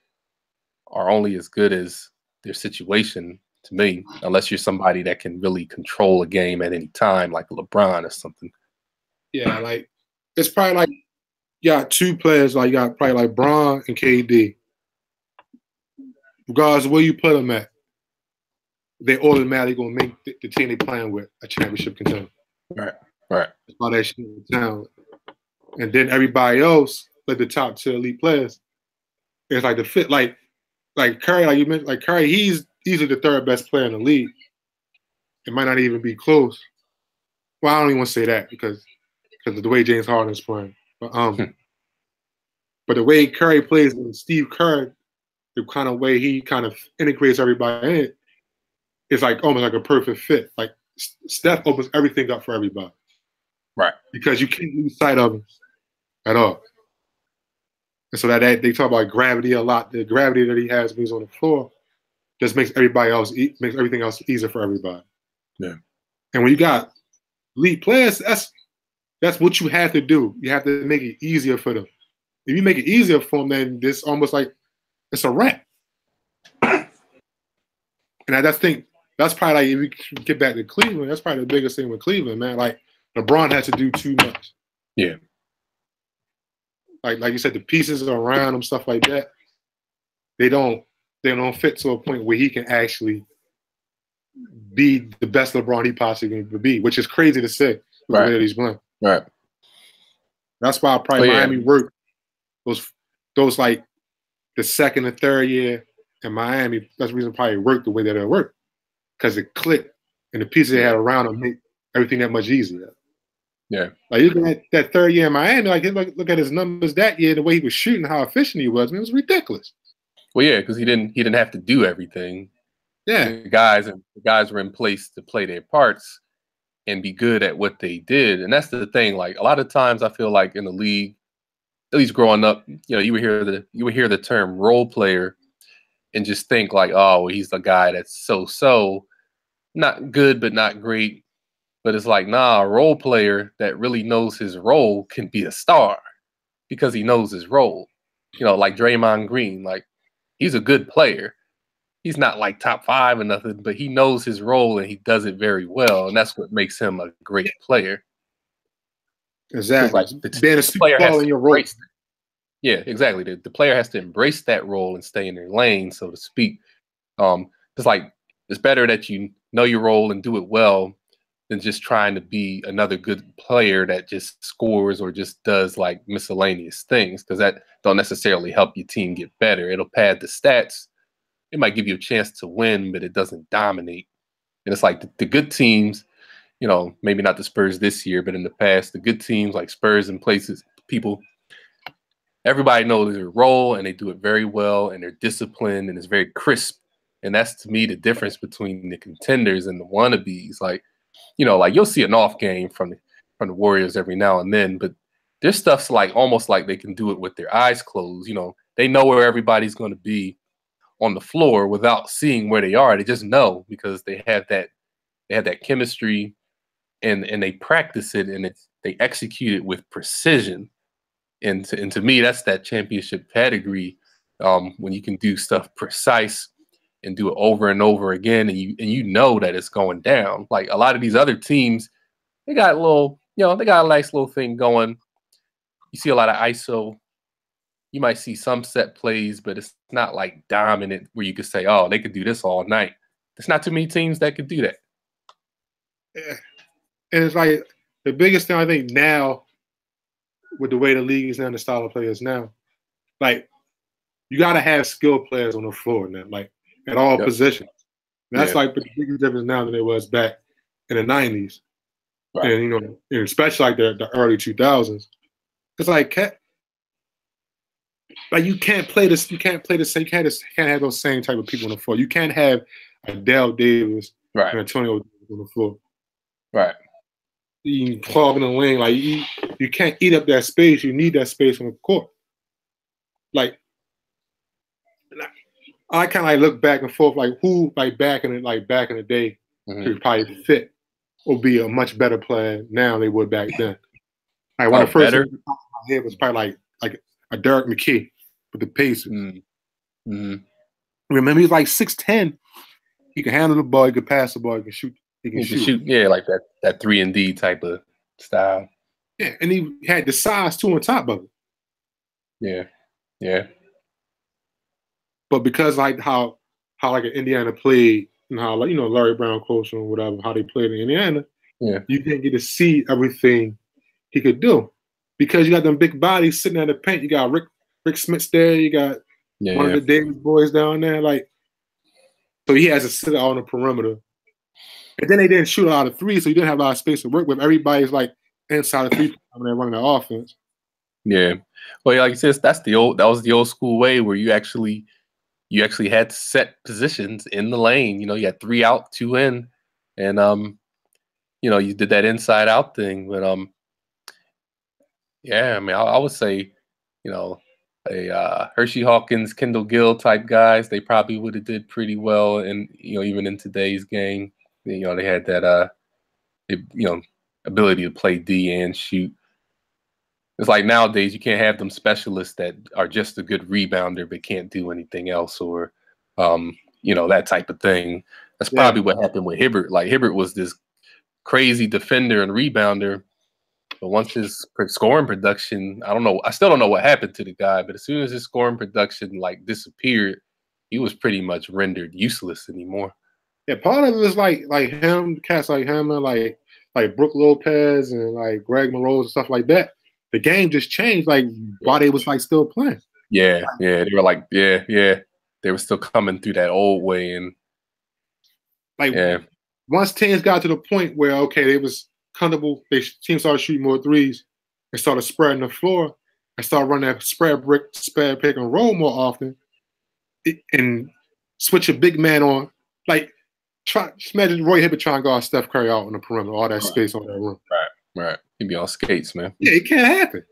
are only as good as their situation to me, unless you're somebody that can really control a game at any time, like LeBron or something. Yeah, like it's probably like you got two players, like you got probably like Bron and KD. Regardless of where you put them at, they automatically gonna make the team they playing with a championship contender. Right. That's all that shit talent. And then everybody else, like the top two elite players, it's like the fit, like Curry, like you mentioned, like Curry, he's easily the third best player in the league. It might not even be close. Well, I don't even want to say that because of the way James Harden is playing. But the way Curry plays and Steve Kerr, the kind of way he kind of integrates everybody in it, it's like almost like a perfect fit. Like Steph opens everything up for everybody. Right. Because you can't lose sight of him at all. And so that they talk about gravity a lot. The gravity that he has when he's on the floor just makes everything else easier for everybody. Yeah. And when you got elite players, that's what you have to do. You have to make it easier for them. If you make it easier for them, then it's almost like it's a wrap. And that's probably like, if we get back to Cleveland, that's probably the biggest thing with Cleveland, man. Like LeBron has to do too much. Yeah. Like you said, the pieces around him, stuff like that, they don't fit to a point where he can actually be the best LeBron he possibly can be, which is crazy to say with the way that he's playing. Right. That's why probably Miami worked those like the second and third year in Miami. That's the reason probably worked the way that it worked, because it clicked and the pieces they had around him made everything that much easier. Yeah. Like you look at that third year in Miami, like look at his numbers that year, the way he was shooting, how efficient he was. I mean, it was ridiculous. Well, yeah, because he didn't have to do everything. Yeah. The guys were in place to play their parts and be good at what they did. And that's the thing. Like a lot of times I feel like in the league, at least growing up, you would hear the term role player and just think like, oh, well, he's the guy that's so not good but not great. But it's like, nah, a role player that really knows his role can be a star because he knows his role. Like Draymond Green, like he's a good player. He's not like top 5 or nothing, but he knows his role and he does it very well. And that's what makes him a great player. Exactly. Like being a superstar in your role. Yeah, exactly. The player has to embrace that role and stay in their lane, so to speak. It's like it's better that you know your role and do it well than just trying to be another good player that just scores or just does like miscellaneous things, because that don't necessarily help your team get better. It'll pad the stats. It might give you a chance to win, but it doesn't dominate. And it's like the good teams, maybe not the Spurs this year, but in the past, the good teams like Spurs and everybody knows their role and they do it very well and they're disciplined and it's very crisp. And that's to me the difference between the contenders and the wannabes. Like you'll see an off game from the Warriors every now and then, but their stuff's like almost like they can do it with their eyes closed. They know where everybody's going to be on the floor without seeing where they are. They just know because they have that chemistry and they practice it and they execute it with precision. And to me, that's that championship pedigree, when you can do stuff precise and do it over and over again, and you know that it's going down. Like a lot of these other teams, they got a nice little thing going. You see a lot of ISO. You might see some set plays, but it's not like dominant where you could say, oh, they could do this all night. There's not too many teams that could do that. Yeah. And it's like the biggest thing I think now with the way the league is now, the style of players now, like you got to have skilled players on the floor now, like at all positions. And that's like the biggest difference now than it was back in the '90s, Right. and and especially like the early 2000s. It's like you can't play this. You can't play the same. You can't have those same type of people on the floor. You can't have Dale Davis and Antonio Davis on the floor. Right. You clog in the lane. Like you can't eat up that space. You need that space on the court. Like I kind of like look back and forth, like who back in the day could probably fit or be a much better player now than they would back then. Like one of the first things that popped in my head was probably like a Derek McKee with the Pacers. Remember, he was like 6'10". He can handle the ball. He can pass the ball. He can shoot. He can shoot. Yeah, like that 3-and-D type of style. Yeah, and he had the size too on top of it. Yeah. But because like how like Indiana played and how like Larry Brown coached or whatever, how they played in Indiana, you didn't get to see everything he could do because you got them big bodies sitting at the paint. You got Rick Smith there. You got one of the Davis boys down there. Like, so he has to sit out on the perimeter. And then they didn't shoot a lot of threes, so you didn't have a lot of space to work with. Everybody's like inside of three when they're running the offense. Yeah. Well, like you said, that was the old school way where you actually had set positions in the lane. You had 3 out, 2 in, and you did that inside out thing. But I mean, I would say, a Hershey Hawkins, Kendall Gill type guys, they probably would have did pretty well, and even in today's game, they had that ability to play D and shoot. It's like nowadays you can't have them specialists that are just a good rebounder but can't do anything else, or that type of thing. That's probably what happened with Hibbert. Like Hibbert was this crazy defender and rebounder, but once his scoring production, I still don't know what happened to the guy, but as soon as his scoring production disappeared, he was pretty much rendered useless anymore. Yeah, part of it was like him, cats like him, and like Brook Lopez and like Greg Monroe and stuff like that. The game just changed, like while they was still playing. Yeah, they were they were still coming through that old way, and once teams got to the point where they was comfortable, teams started shooting more threes and started spreading the floor and started running that spread pick and roll more often, and switch a big man on. Like, imagine Roy Hibbert trying to guard Steph Curry out on the perimeter, all that space on that room. Right. He'd be on skates, man. Yeah, it can't happen.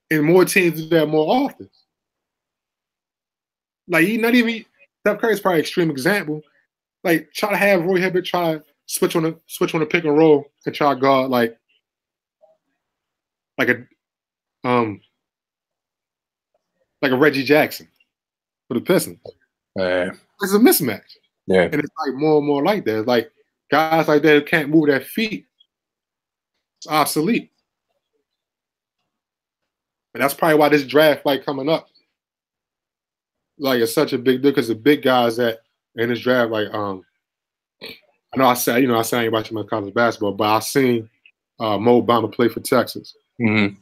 And more teams do that more often. Like, Steph Curry's probably an extreme example. Like, try to have Roy Hibbert try to switch on the pick and roll and try to guard like a Reggie Jackson for the Pistons. It's a mismatch. Yeah. And it's like more and more like that. It's like guys like that who can't move their feet. It's obsolete. And that's probably why this draft coming up. Like it's such a big deal because the big guys that in this draft, like I know I said I ain't watching much college basketball, but I seen Mo Bamba play for Texas. Mm-hmm.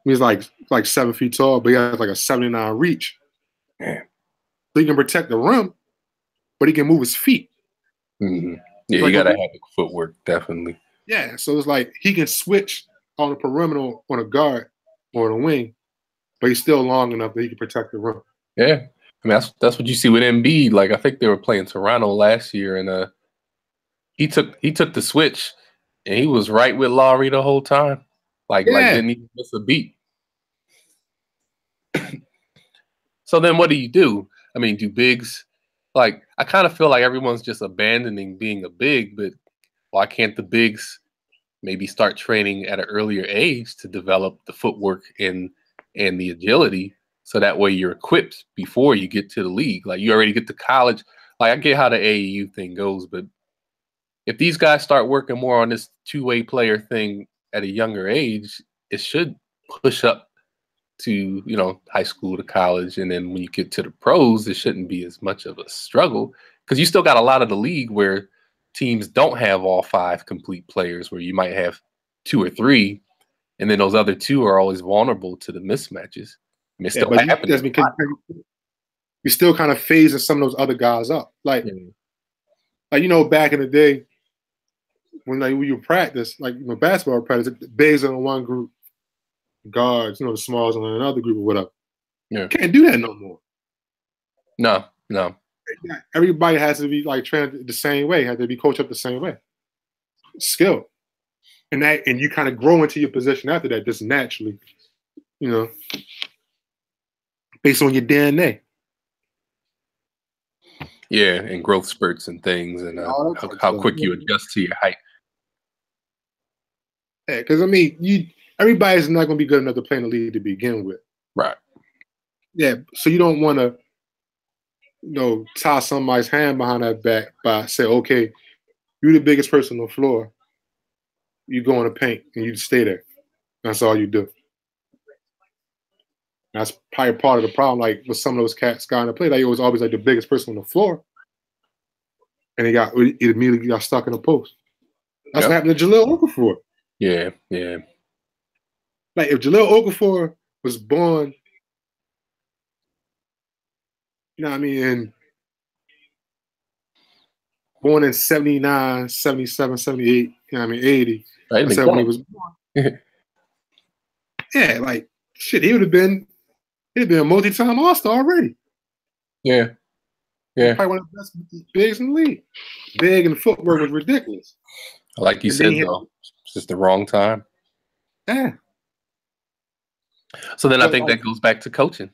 He's like 7 feet tall, but he has like a 79 reach. Yeah. So he can protect the rim, but he can move his feet. Mm-hmm. Yeah, you gotta have the footwork, definitely. Yeah, so it's like he can switch on the perimeter on a guard or on a wing, but he's still long enough that he can protect the rim. Yeah, I mean that's what you see with Embiid. Like I think they were playing Toronto last year, and he took the switch, and he was right with Lowry the whole time. Like didn't even miss a beat. So then what do? I mean, do bigs I kind of feel like everyone's just abandoning being a big, but why can't the bigs maybe start training at an earlier age to develop the footwork and the agility so that way you're equipped before you get to the league? Like you already get to college. Like I get how the AAU thing goes, but if these guys start working more on this two-way player thing at a younger age, it should push up to, high school to college. And then when you get to the pros, it shouldn't be as much of a struggle because you still got a lot of the league where teams don't have all 5 complete players, where you might have 2 or 3. and then those other two are always vulnerable to the mismatches. I mean, it's still happening. That's because you're still kind of phasing some of those other guys up. Like back in the day when you practice, basketball practice, the bigs on one group, guards, the smalls on another group or whatever. Yeah. Can't do that no more. No. Everybody has to be trained the same way, has to be coached up the same way. Skill. And you kind of grow into your position after that, just naturally, based on your DNA. Yeah, and growth spurts and things, and how quick you adjust to your height. Yeah, because everybody's not going to be good enough to play in the league to begin with. Right. Yeah, so you don't want to, tie somebody's hand behind their back by saying, okay, you're the biggest person on the floor. You go in the paint and you stay there. That's all you do. That's probably part of the problem. Like with some of those cats got in the play, they was always the biggest person on the floor, and he immediately got stuck in the post. That's what happened to Jahlil Okafor. Yeah. Like if Jahlil Okafor was born, born in 79, 77, 78, 80. Right, I said when he was born. Yeah, shit, he would have been a multi-time All-Star already. Yeah. Probably one of the best bigs in the league. Big and footwork was ridiculous. Like you said, though, it's just the wrong time. Yeah. So then I think that goes back to coaching.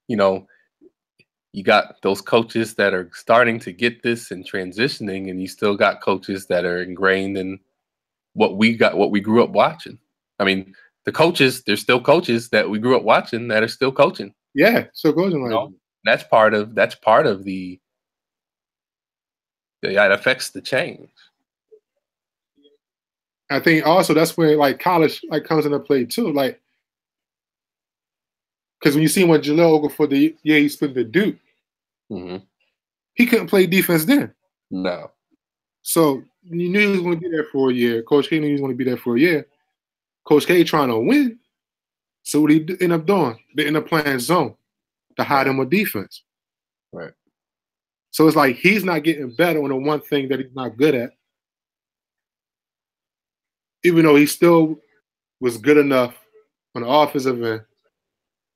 You got those coaches that are starting to get this and transitioning, and you still got coaches that are ingrained in what we grew up watching. I mean, the coaches, there's still coaches that we grew up watching that are still coaching. Yeah, still coaching. That's part of the it affects the change. I think also that's where college comes into play too. Because when you see what Jahlil Okafor the year he spent at Duke, he couldn't play defense then. No. So you knew he was going to be there for a year. Coach K knew he was going to be there for a year. Coach K trying to win. So what he end up doing? They end up playing zone to hide him with defense. Right. So it's like he's not getting better on the one thing that he's not good at. Even though he still was good enough on the offensive end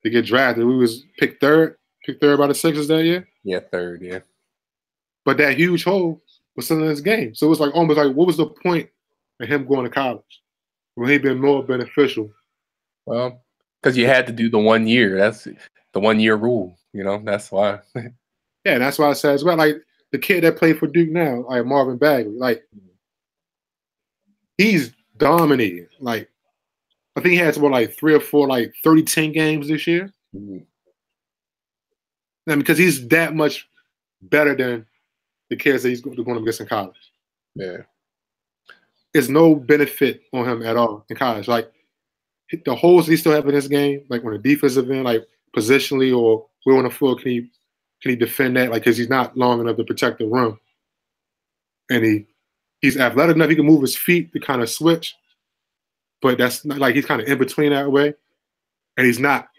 to get drafted. We was picked third by the Sixers that year. Yeah, third, yeah. But that huge hole was still in his game. So it was almost what was the point of him going to college? When he'd been more beneficial. Well, because you had to do the 1 year. That's the 1 year rule, that's why. Yeah, and that's why I said as well. The kid that played for Duke now, Marvin Bagley, he's dominating. I think he had 3 or 4 30-10 games this year. And because he's that much better than the kids that he's going to get in college. Yeah. There's no benefit on him at all in college. The holes he still have in his game, on the defensive end, positionally or where on the floor can he defend that? Because he's not long enough to protect the rim. And he's athletic enough, he can move his feet to kind of switch. But that's not he's kind of in between that way. And he's not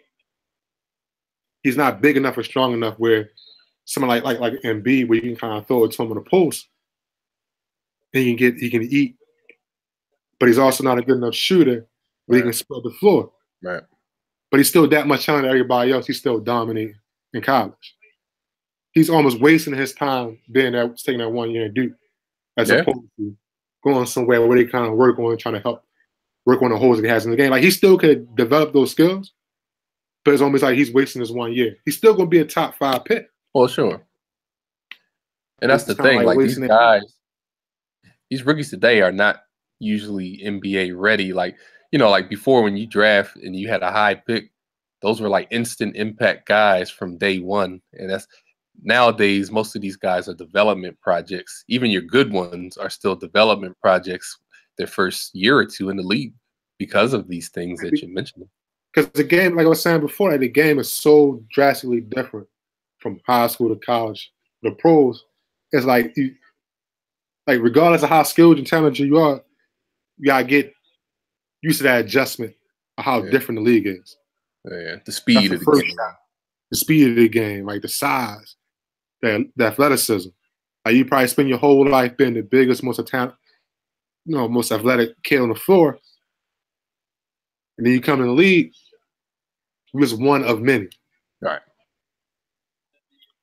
big enough or strong enough where someone like Embiid, where you can kind of throw it to him on the post and he can eat. But he's also not a good enough shooter where he can spread the floor. Right. But he's still that much talented than everybody else. He's still dominating in college. He's almost wasting his time taking that 1 year in Duke as opposed to going somewhere where they kind of work on trying to help work on the holes that he has in the game. He still could develop those skills, but it's almost he's wasting his 1 year. He's still going to be a top 5 pick. Well, sure. And that's the thing. These guys, these rookies today are not usually NBA ready. Before when you draft and you had a high pick, those were instant impact guys from day one. And that's nowadays, most of these guys are development projects. Even your good ones are still development projects their first year or two in the league because of these things that you mentioned. Because the game, like I was saying before, the game is so drastically different from high school to college. The pros, it's regardless of how skilled and talented you are, you gotta get used to that adjustment of how different the league is. Yeah, the speed of the game. The speed of the game, like the size, the athleticism. Like you probably spend your whole life being the biggest, most athletic kid on the floor, and then you come in the league, you're just one of many. Right.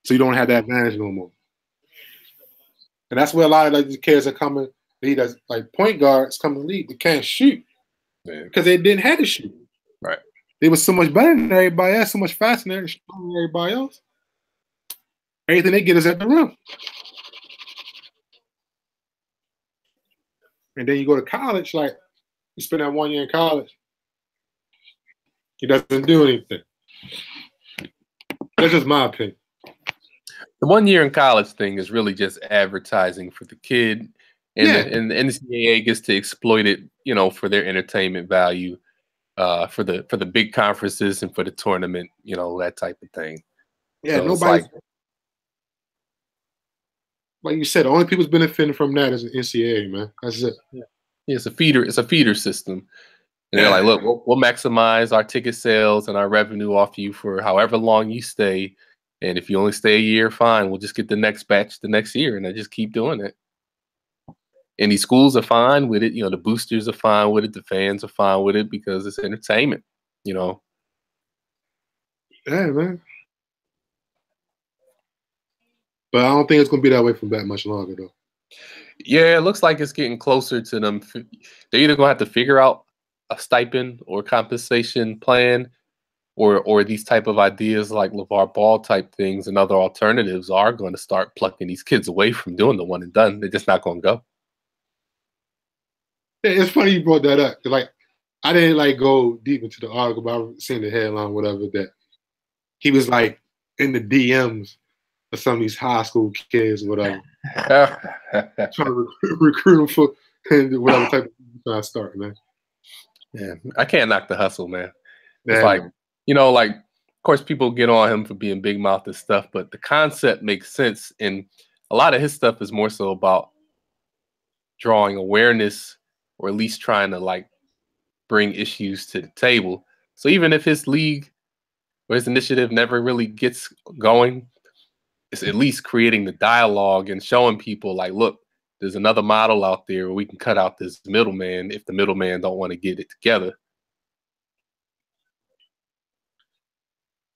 So you don't have that advantage no more. And that's where a lot of like these kids are coming. League as like point guards come in the league. They can't shoot because they didn't have to shoot. Right. They were so much better than everybody else, so much faster than everybody else. Everything they get is at the rim. And then you go to college, like you spend that 1 year in college, it doesn't do anything. That's just my opinion. The 1 year in college thing is really just advertising for the kid, and the NCAA gets to exploit it, for their entertainment value, for the big conferences and for the tournament, that type of thing. Yeah, so nobody. Like you said, the only people's benefiting from that is the NCAA, man. That's it. Yeah, it's a feeder. It's a feeder system. And they're like, look, we'll maximize our ticket sales and our revenue off you for however long you stay. And if you only stay a year, fine. We'll just get the next batch the next year, and they just keep doing it. And these schools are fine with it. The boosters are fine with it. The fans are fine with it because it's entertainment. Yeah, man. But I don't think it's going to be that way for that much longer, though. Yeah, it looks like it's getting closer to them. They're either going to have to figure out a stipend or compensation plan, or these type of ideas like LeVar Ball type things and other alternatives are going to start plucking these kids away from doing the one and done. They're just not going to go. Yeah, it's funny you brought that up. Like, I didn't go deep into the article, but I've seen the headline, whatever, that he was like in the DMs of some of these high school kids, whatever, trying to recruit them for whatever type of trying to start, man. Yeah, I can't knock the hustle, man. It's like, of course, people get on him for being big mouth and stuff, but the concept makes sense. And a lot of his stuff is more so about drawing awareness, or at least trying to bring issues to the table. So even if his league or his initiative never really gets going, it's at least creating the dialogue and showing people look, there's another model out there where we can cut out this middleman if the middleman don't want to get it together.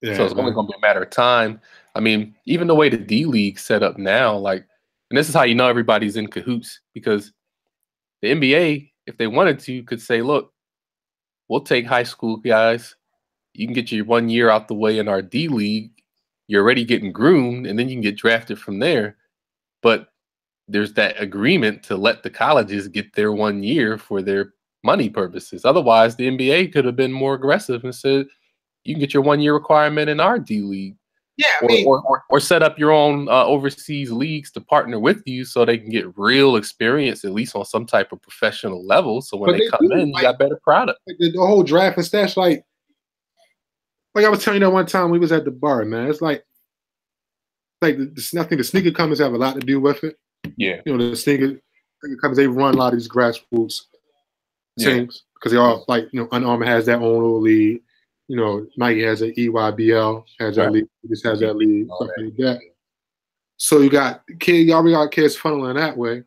Yeah, so it's only going to be a matter of time. I mean, even the way the D League set up now, and this is how you know everybody's in cahoots, because the NBA, if they wanted to, could say, look, we'll take high school guys. You can get your 1 year out the way in our D League. You're already getting groomed, and then you can get drafted from there. But there's that agreement to let the colleges get their 1 year for their money purposes. Otherwise, the NBA could have been more aggressive and said, you can get your 1 year requirement in our D League. Yeah, or set up your own overseas leagues to partner with you so they can get real experience, at least on some type of professional level. So when they come in, you got better product. The whole draft and stash, like I was telling you that one time we was at the bar, man. It's like I think the sneaker companies have a lot to do with it. Yeah, the sneaker companies, they run a lot of these grassroots teams because they all Under Armour has their own little league. Nike has an EYBL, has that league, just has that league, stuff like that. So you got kids, y'all got kids funneling that way.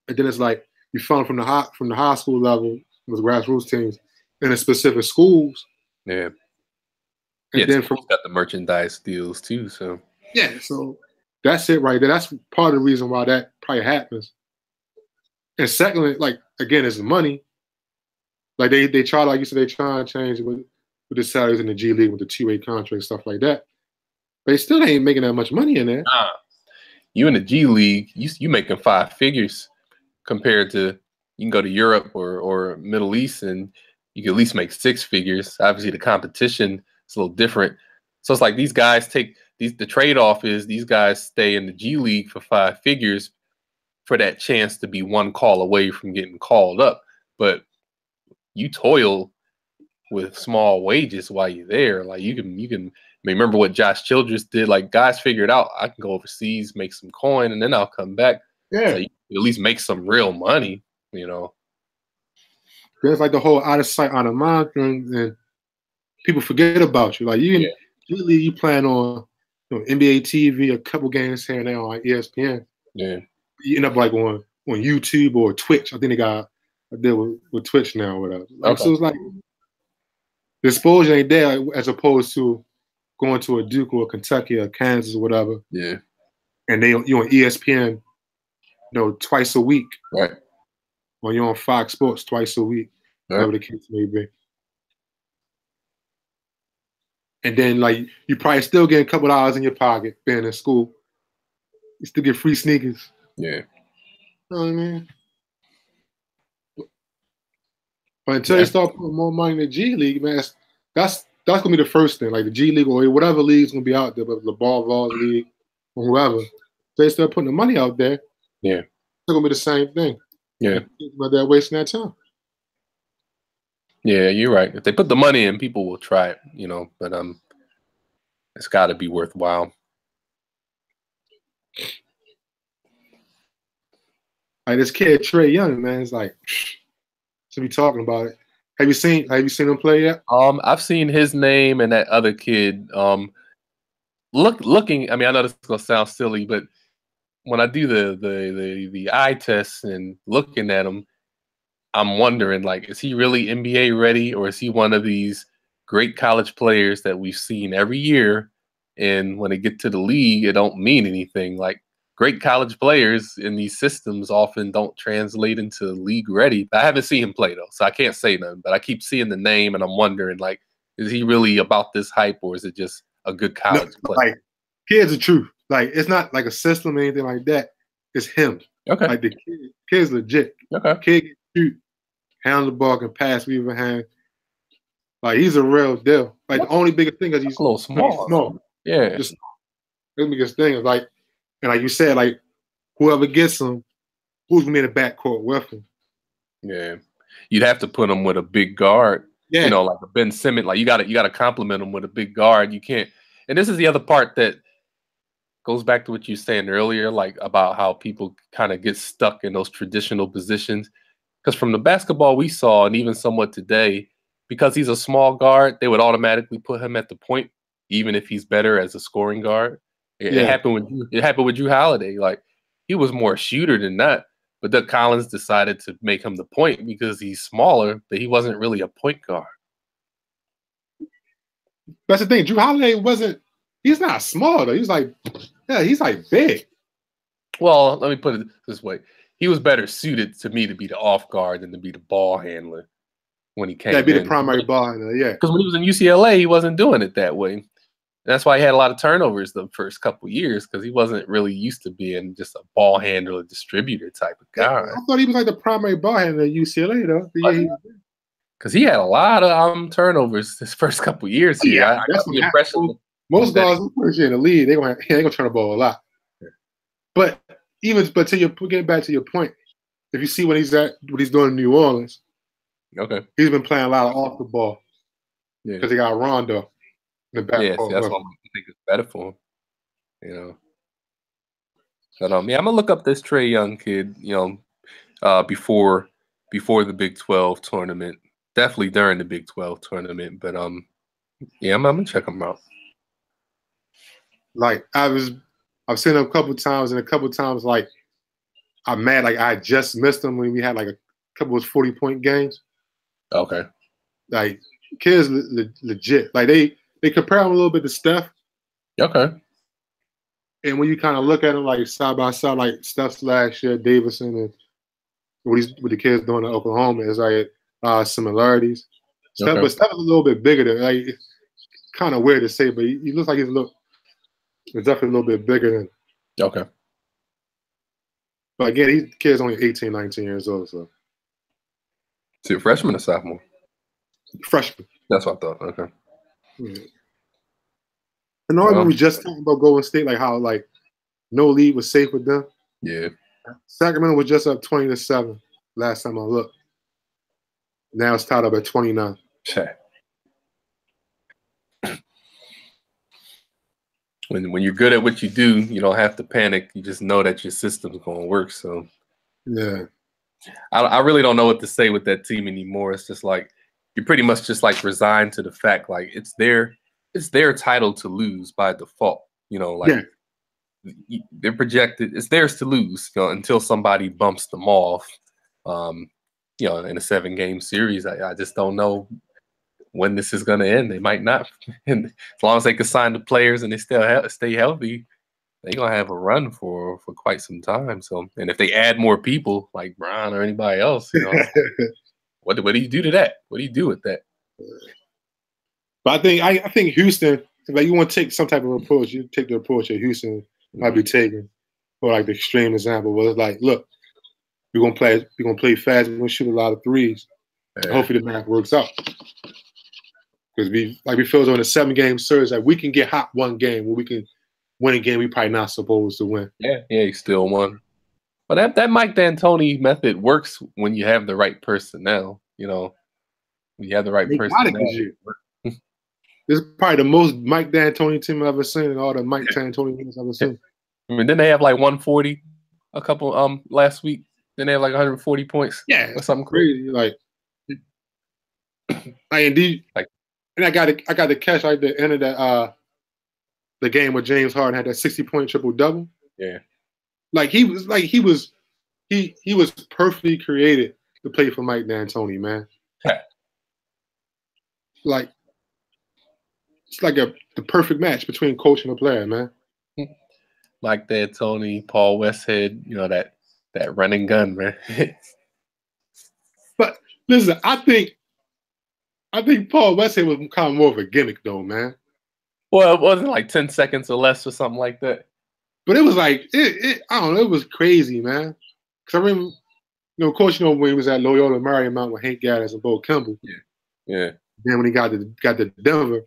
And then it's like you funnel from the high school level with grassroots teams into specific schools. Yeah. And then from got the merchandise deals too. So so that's it right there. That's part of the reason why that probably happens. And secondly, again, it's the money. They try, like you said, they try and change with the salaries in the G League with the 2-way contract, stuff like that. They still ain't making that much money in there. Nah. You in the G League, you making 5 figures compared to you can go to Europe or Middle East and you can at least make 6 figures. Obviously, the competition is a little different. So it's like these guys the trade-off is these guys stay in the G League for 5 figures for that chance to be one call away from getting called up. But you toil with small wages while you're there. You can remember what Josh Childress did. Guys figured out I can go overseas, make some coin, and then I'll come back. Yeah, so you at least make some real money. Because There's like the whole out of sight, out of mind thing, and people forget about you. Like usually you plan on NBA TV, a couple games here and there on like ESPN. Yeah. You end up like on YouTube or Twitch. I think they got a deal with Twitch now or whatever. Like, so it's like the exposure ain't there as opposed to going to a Duke or a Kentucky or Kansas or whatever. Yeah. And you on ESPN, twice a week. Right. Or you're on Fox Sports twice a week, whatever the case may be. And then like you probably still get a couple dollars in your pocket being in school. You still get free sneakers. Yeah. You know what I mean? But until you start putting more money in the G League, man, that's gonna be the first thing. Like the G League or whatever league's gonna be out there, but the Ball Vols League or whoever, they start putting the money out there. Yeah, it's gonna be the same thing. Yeah, but they're wasting that time. Yeah, you're right. If they put the money in, people will try it. But it's got to be worthwhile. Like this kid Trey Young, man, it's like to be talking about it. Have you seen him play yet? I've seen his name and that other kid. Looking. I mean, I know this is gonna sound silly, but when I do the eye test and looking at him, I'm wondering, like, is he really NBA ready, or is he one of these great college players that we've seen every year, and when they get to the league, it don't mean anything? Like, great college players in these systems often don't translate into league ready. I haven't seen him play though, so I can't say nothing, but I keep seeing the name and I'm wondering, like, is he really about this hype, or is it just a good college player? Like, kid's the truth. Like, it's not like a system or anything like that. It's him. Okay. Like the kid's legit. Okay. Kid can shoot, handle the ball, can pass, weave a hand. Like, he's a real deal. Like, the only biggest thing is he's a little small. Yeah. Just the biggest thing is like, and like you said, like whoever gets him, who's gonna be in the backcourt with him? Yeah, you'd have to put him with a big guard. Yeah, like a Ben Simmons. Like you got to compliment him with a big guard. You can't. And this is the other part that goes back to what you were saying earlier, like about how people kind of get stuck in those traditional positions. Because from the basketball we saw, and even somewhat today, because he's a small guard, they would automatically put him at the point, even if he's better as a scoring guard. It happened with Drew Holiday. Like, he was more a shooter than that, but Doug Collins decided to make him the point because he's smaller, but he wasn't really a point guard. That's the thing. Drew Holiday he's not small though. He's like big. Well, let me put it this way. He was better suited to me to be the off guard than to be the ball handler when he came in. Yeah, be the primary ball handler, yeah. Because when he was in UCLA, he wasn't doing it that way. That's why he had a lot of turnovers the first couple years, because he wasn't really used to being just a ball handler, distributor type of guy. I thought he was like the primary ball handler at UCLA though. Because he had a lot of turnovers his first couple years here. Yeah, I got the impression. Most guys in first year in the league, they're gonna turn the ball a lot. But getting back to your point, if you see what he's doing in New Orleans, okay, he's been playing a lot of off the ball. Yeah, because he got Rondo. Yeah, that's what I think is better for him. But I'm gonna look up this Trey Young kid. Before the Big 12 tournament, definitely during the Big 12 tournament. But I'm gonna check him out. Like I've seen him a couple times, and a couple times like I'm mad. Like I just missed him when we had like a couple of 40-point games. Okay. Like kids legit. Like they compare him a little bit to Steph. Okay. And when you kind of look at him like side by side, like Steph's last year, Davidson, and what the kids doing in Oklahoma is like similarities. Okay. But Steph is a little bit bigger than, like, it's kind of weird to say, but he looks like he's definitely a little bit bigger than. Okay. But again, the kid's only 18, 19 years old, so. Is he a freshman or sophomore? Freshman. That's what I thought. Okay. Mm-hmm. And all we were just talking about Golden State, like how like no lead was safe with them. Yeah. Sacramento was just up 20-7 last time I looked. Now it's tied up at 29. Check. When you're good at what you do, you don't have to panic. You just know that your system's going to work. So yeah. I really don't know what to say with that team anymore. It's just like you're pretty much just like resigned to the fact like it's their title to lose by default. You know, like they're projected. It's theirs to lose. You know, until somebody bumps them off. You know, in a 7-game series, I just don't know when this is going to end. They might not. And as long as they can sign the players and they still stay healthy, they're going to have a run for quite some time. So, and if they add more people like Brian or anybody else, you know, what do you do to that? What do you do with that? But I think Houston, like you want to take some type of approach, you take the approach that Houston might be taking, for like the extreme example was like, look, we're gonna play fast, we're gonna shoot a lot of threes. Yeah. Hopefully the math works out. Because we feel on a 7-game series that we can get hot one game where we can win a game we probably not supposed to win. Yeah, he still won. But that Mike D'Antoni method works when you have the right personnel. You know, when you have the right personnel. This is probably the most Mike D'Antoni team I've ever seen, and all the Mike D'Antoni teams I've ever seen. I mean, didn't they have like 140 a couple last week? Then they have like 140 points. Yeah, or something crazy. Like indeed, like, and I got to catch like the end of the game where James Harden had that 60-point triple-double. Yeah, he was perfectly created to play for Mike D'Antoni, man. Yeah. Like it's like the perfect match between coach and a player, man. Mike D'Antoni, Paul Westhead, you know, that running gun, man. But listen, I think Paul Westhead was kind of more of a gimmick, though, man. Well, it wasn't like 10 seconds or less or something like that. But it was like I don't know, it was crazy, man. Because I remember, of course, when he was at Loyola Marymount with Hank Gaddis and Bo Kimball. Yeah. Then when he got to Denver,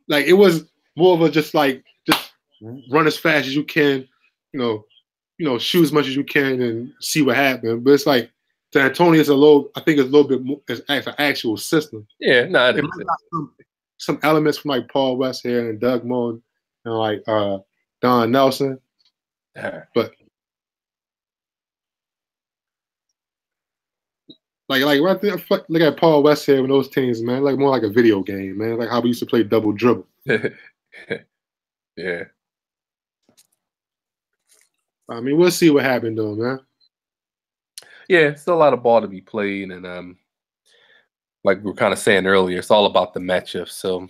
like it was more of a just run as fast as you can, shoot as much as you can and see what happens. But it's like D'Antoni is I think it's a little bit more, it's an actual system. Yeah, no, it might got some elements from like Paul Westhead and Doug Moe and like Don Nelson. But like right there, look at Paul Westhead and those teams, man. Like more like a video game, man. Like how we used to play double dribble. Yeah. I mean, we'll see what happened though, man. Yeah, still a lot of ball to be played, and like we were kind of saying earlier, it's all about the matchup. So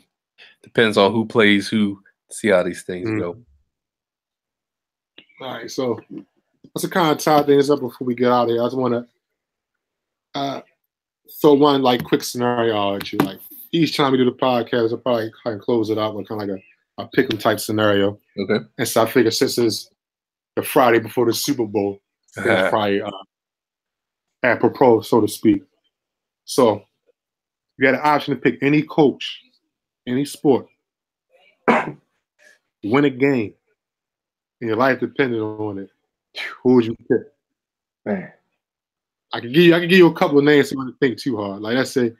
depends on who plays who. See how these things go. All right, so let's kind of tie things up before we get out of here. I just want to throw one like quick scenario at you. Like each time we do the podcast, I'll probably kind of close it out with kind of like a pick 'em type scenario. Okay. And so I figure since it's the Friday before the Super Bowl, it's probably apropos, so to speak. So you had an option to pick any coach, any sport, win a game, and your life depended on it. Who would you pick? Man. I can give you a couple of names so you don't think too hard. Like let's say,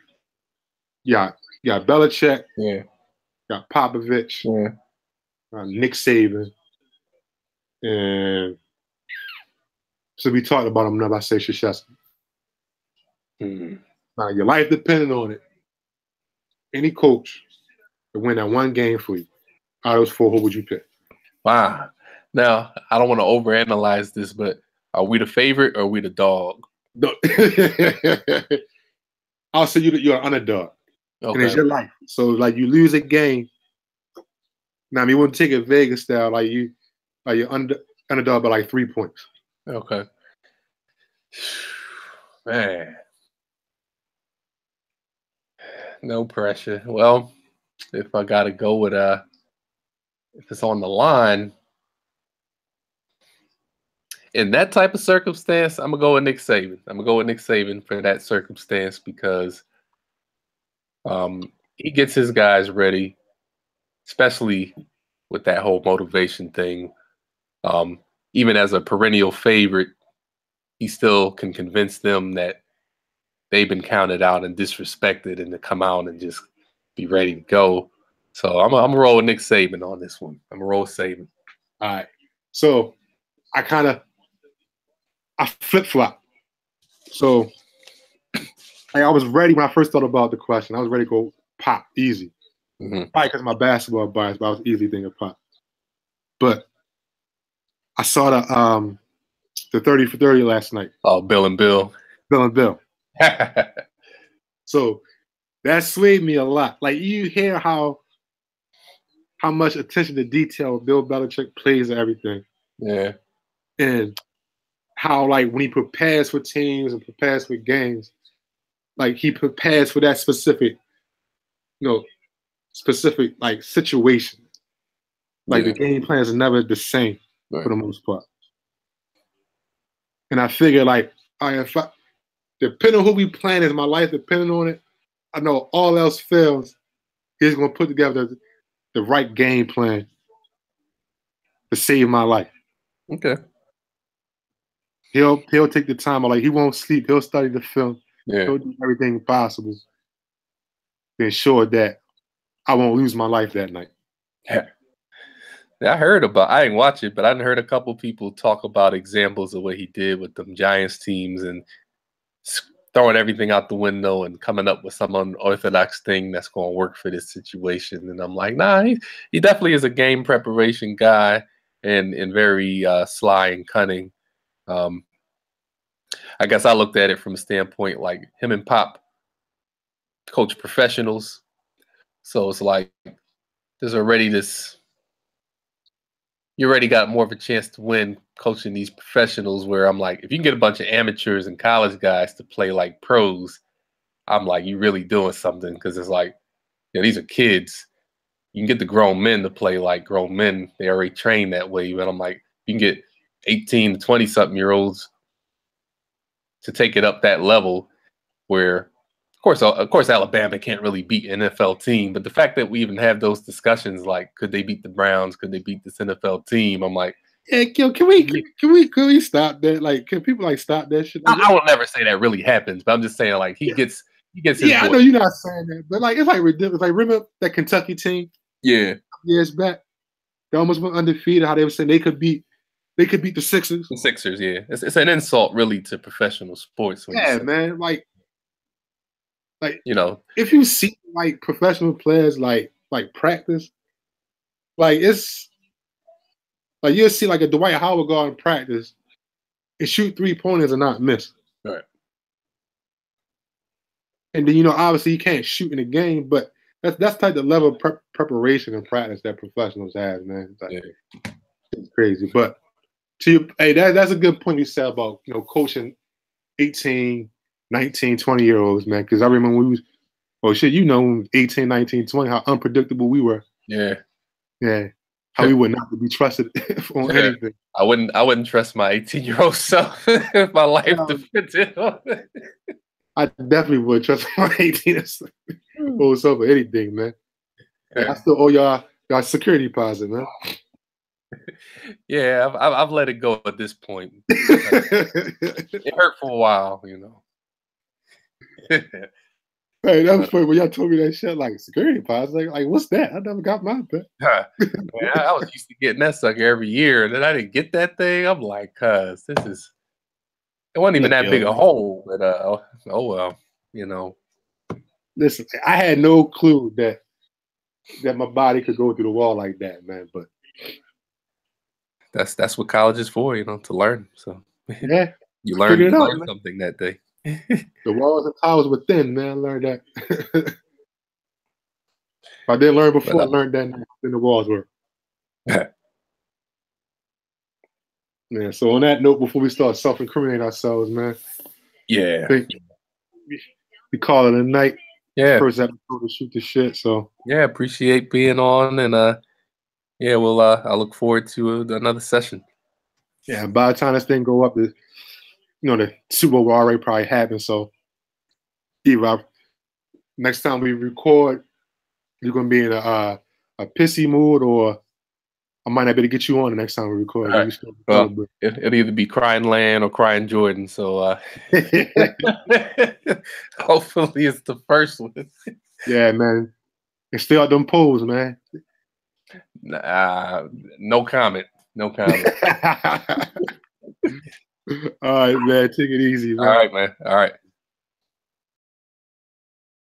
you got Belichick, yeah, got Popovich, Nick Saban, and so we talked about him enough. I say Krzyzewski. Now your life depended on it. Any coach to win that one game for you. Out of those 4, who would you pick? Wow. Now I don't want to overanalyze this, but are we the favorite or are we the dog? I'll say you're an underdog. Okay. And it's your life. So like you lose a game. Now I mean, you wouldn't take it Vegas style, like you're underdog by like 3 points. Okay. Man. No pressure. Well, if I gotta go with if it's on the line, in that type of circumstance, I'm gonna go with Nick Saban. I'm gonna go with Nick Saban for that circumstance because he gets his guys ready, especially with that whole motivation thing. Even as a perennial favorite, he still can convince them that they've been counted out and disrespected and to come out and just be ready to go. So I'm gonna roll with Nick Saban on this one. I'm gonna roll with Saban. All right. So I kind of I flip-flop. So I was ready when I first thought about the question. I was ready to go Pop, easy. Probably because of my basketball bias, but I was easily thinking Pop. But I saw the 30 for 30 last night. Oh, Bill and Bill. Bill and Bill. So that swayed me a lot. Like, you hear how much attention to detail Bill Belichick plays and everything. Yeah. And how, like, when he prepares for teams and prepares for games, like, he prepares for that specific, like, situation. Like, the game plan is never the same for the most part. And I figure, like, depending on who we playing is my life, depending on it, I know all else fails, he's going to put together the right game plan to save my life. Okay. He'll take the time. Like, he won't sleep. He'll study the film. Yeah. He'll do everything possible to ensure that I won't lose my life that night. Yeah. I didn't watch it, but I heard a couple people talk about examples of what he did with them Giants teams and throwing everything out the window and coming up with some unorthodox thing that's going to work for this situation. And I'm like, nah, he definitely is a game preparation guy and very sly and cunning. I guess I looked at it from a standpoint like him and Pop coach professionals. So it's like there's already you already got more of a chance to win coaching these professionals, where I'm like, if you can get a bunch of amateurs and college guys to play like pros, I'm like, you really doing something, because it's like, these are kids. You can get the grown men to play like grown men. They already trained that way. But I'm like, you can get 18 to 20-something-year-olds to take it up that level where, of course, Alabama can't really beat an NFL team. But the fact that we even have those discussions, like, could they beat the Browns? Could they beat this NFL team? I'm like, yeah, can we stop that? Like, can people like stop that shit? I will never say that really happens, but I'm just saying, like, he gets his yeah, voice. I know you're not saying that, but like, it's like ridiculous. Like, remember that Kentucky team? Yeah, years back, they almost went undefeated. How they were saying they could beat the Sixers. The Sixers, yeah, it's an insult really to professional sports. Yeah, man, like if you see like professional players like practice, like, it's like you'll see like a Dwight Howard go in practice and shoot 3-pointers and not miss. Right. And then obviously you can't shoot in a game, but that's type of level of preparation and practice that professionals have, man. It's crazy. But that's a good point you said about coaching 18, 19, 20-year-olds, man. Because I remember when we was 18, 19, 20, how unpredictable we were. Yeah. How we would not be trusted on anything. I wouldn't trust my 18-year-old self if my life depended on it. I definitely would trust my 18-year-old self for anything, man. I still owe y'all security deposit, man. Yeah, I've let it go at this point. It hurt for a while, Hey, that was funny when y'all told me that shit, like security deposit. Like, what's that? I never got mine, man. Man, I was used to getting that sucker every year, and then I didn't get that thing. I'm like, it wasn't even that big a hole, but oh well, Listen, I had no clue that my body could go through the wall like that, man. But that's what college is for, to learn. So yeah, you learn something that day. The walls and towers were thin, man. I learned that. If I didn't learn before, I learned that now. Then the walls were. Man, so on that note, before we start self-incriminating ourselves, man. Yeah. I think we call it a night. Yeah. First episode to shoot the shit. So yeah, appreciate being on, and we'll I look forward to another session. Yeah, by the time this thing go up, the Super Bowl will already probably happen. So either next time we record, you're gonna be in a pissy mood, or I might not be able to get you on the next time we record. Right. Well, it'll either be Crying Land or Crying Jordan. So hopefully it's the first one. Yeah, man. And stay out them polls, man. No comment. No comment. All right, man. Take it easy, man. All right, man. All right.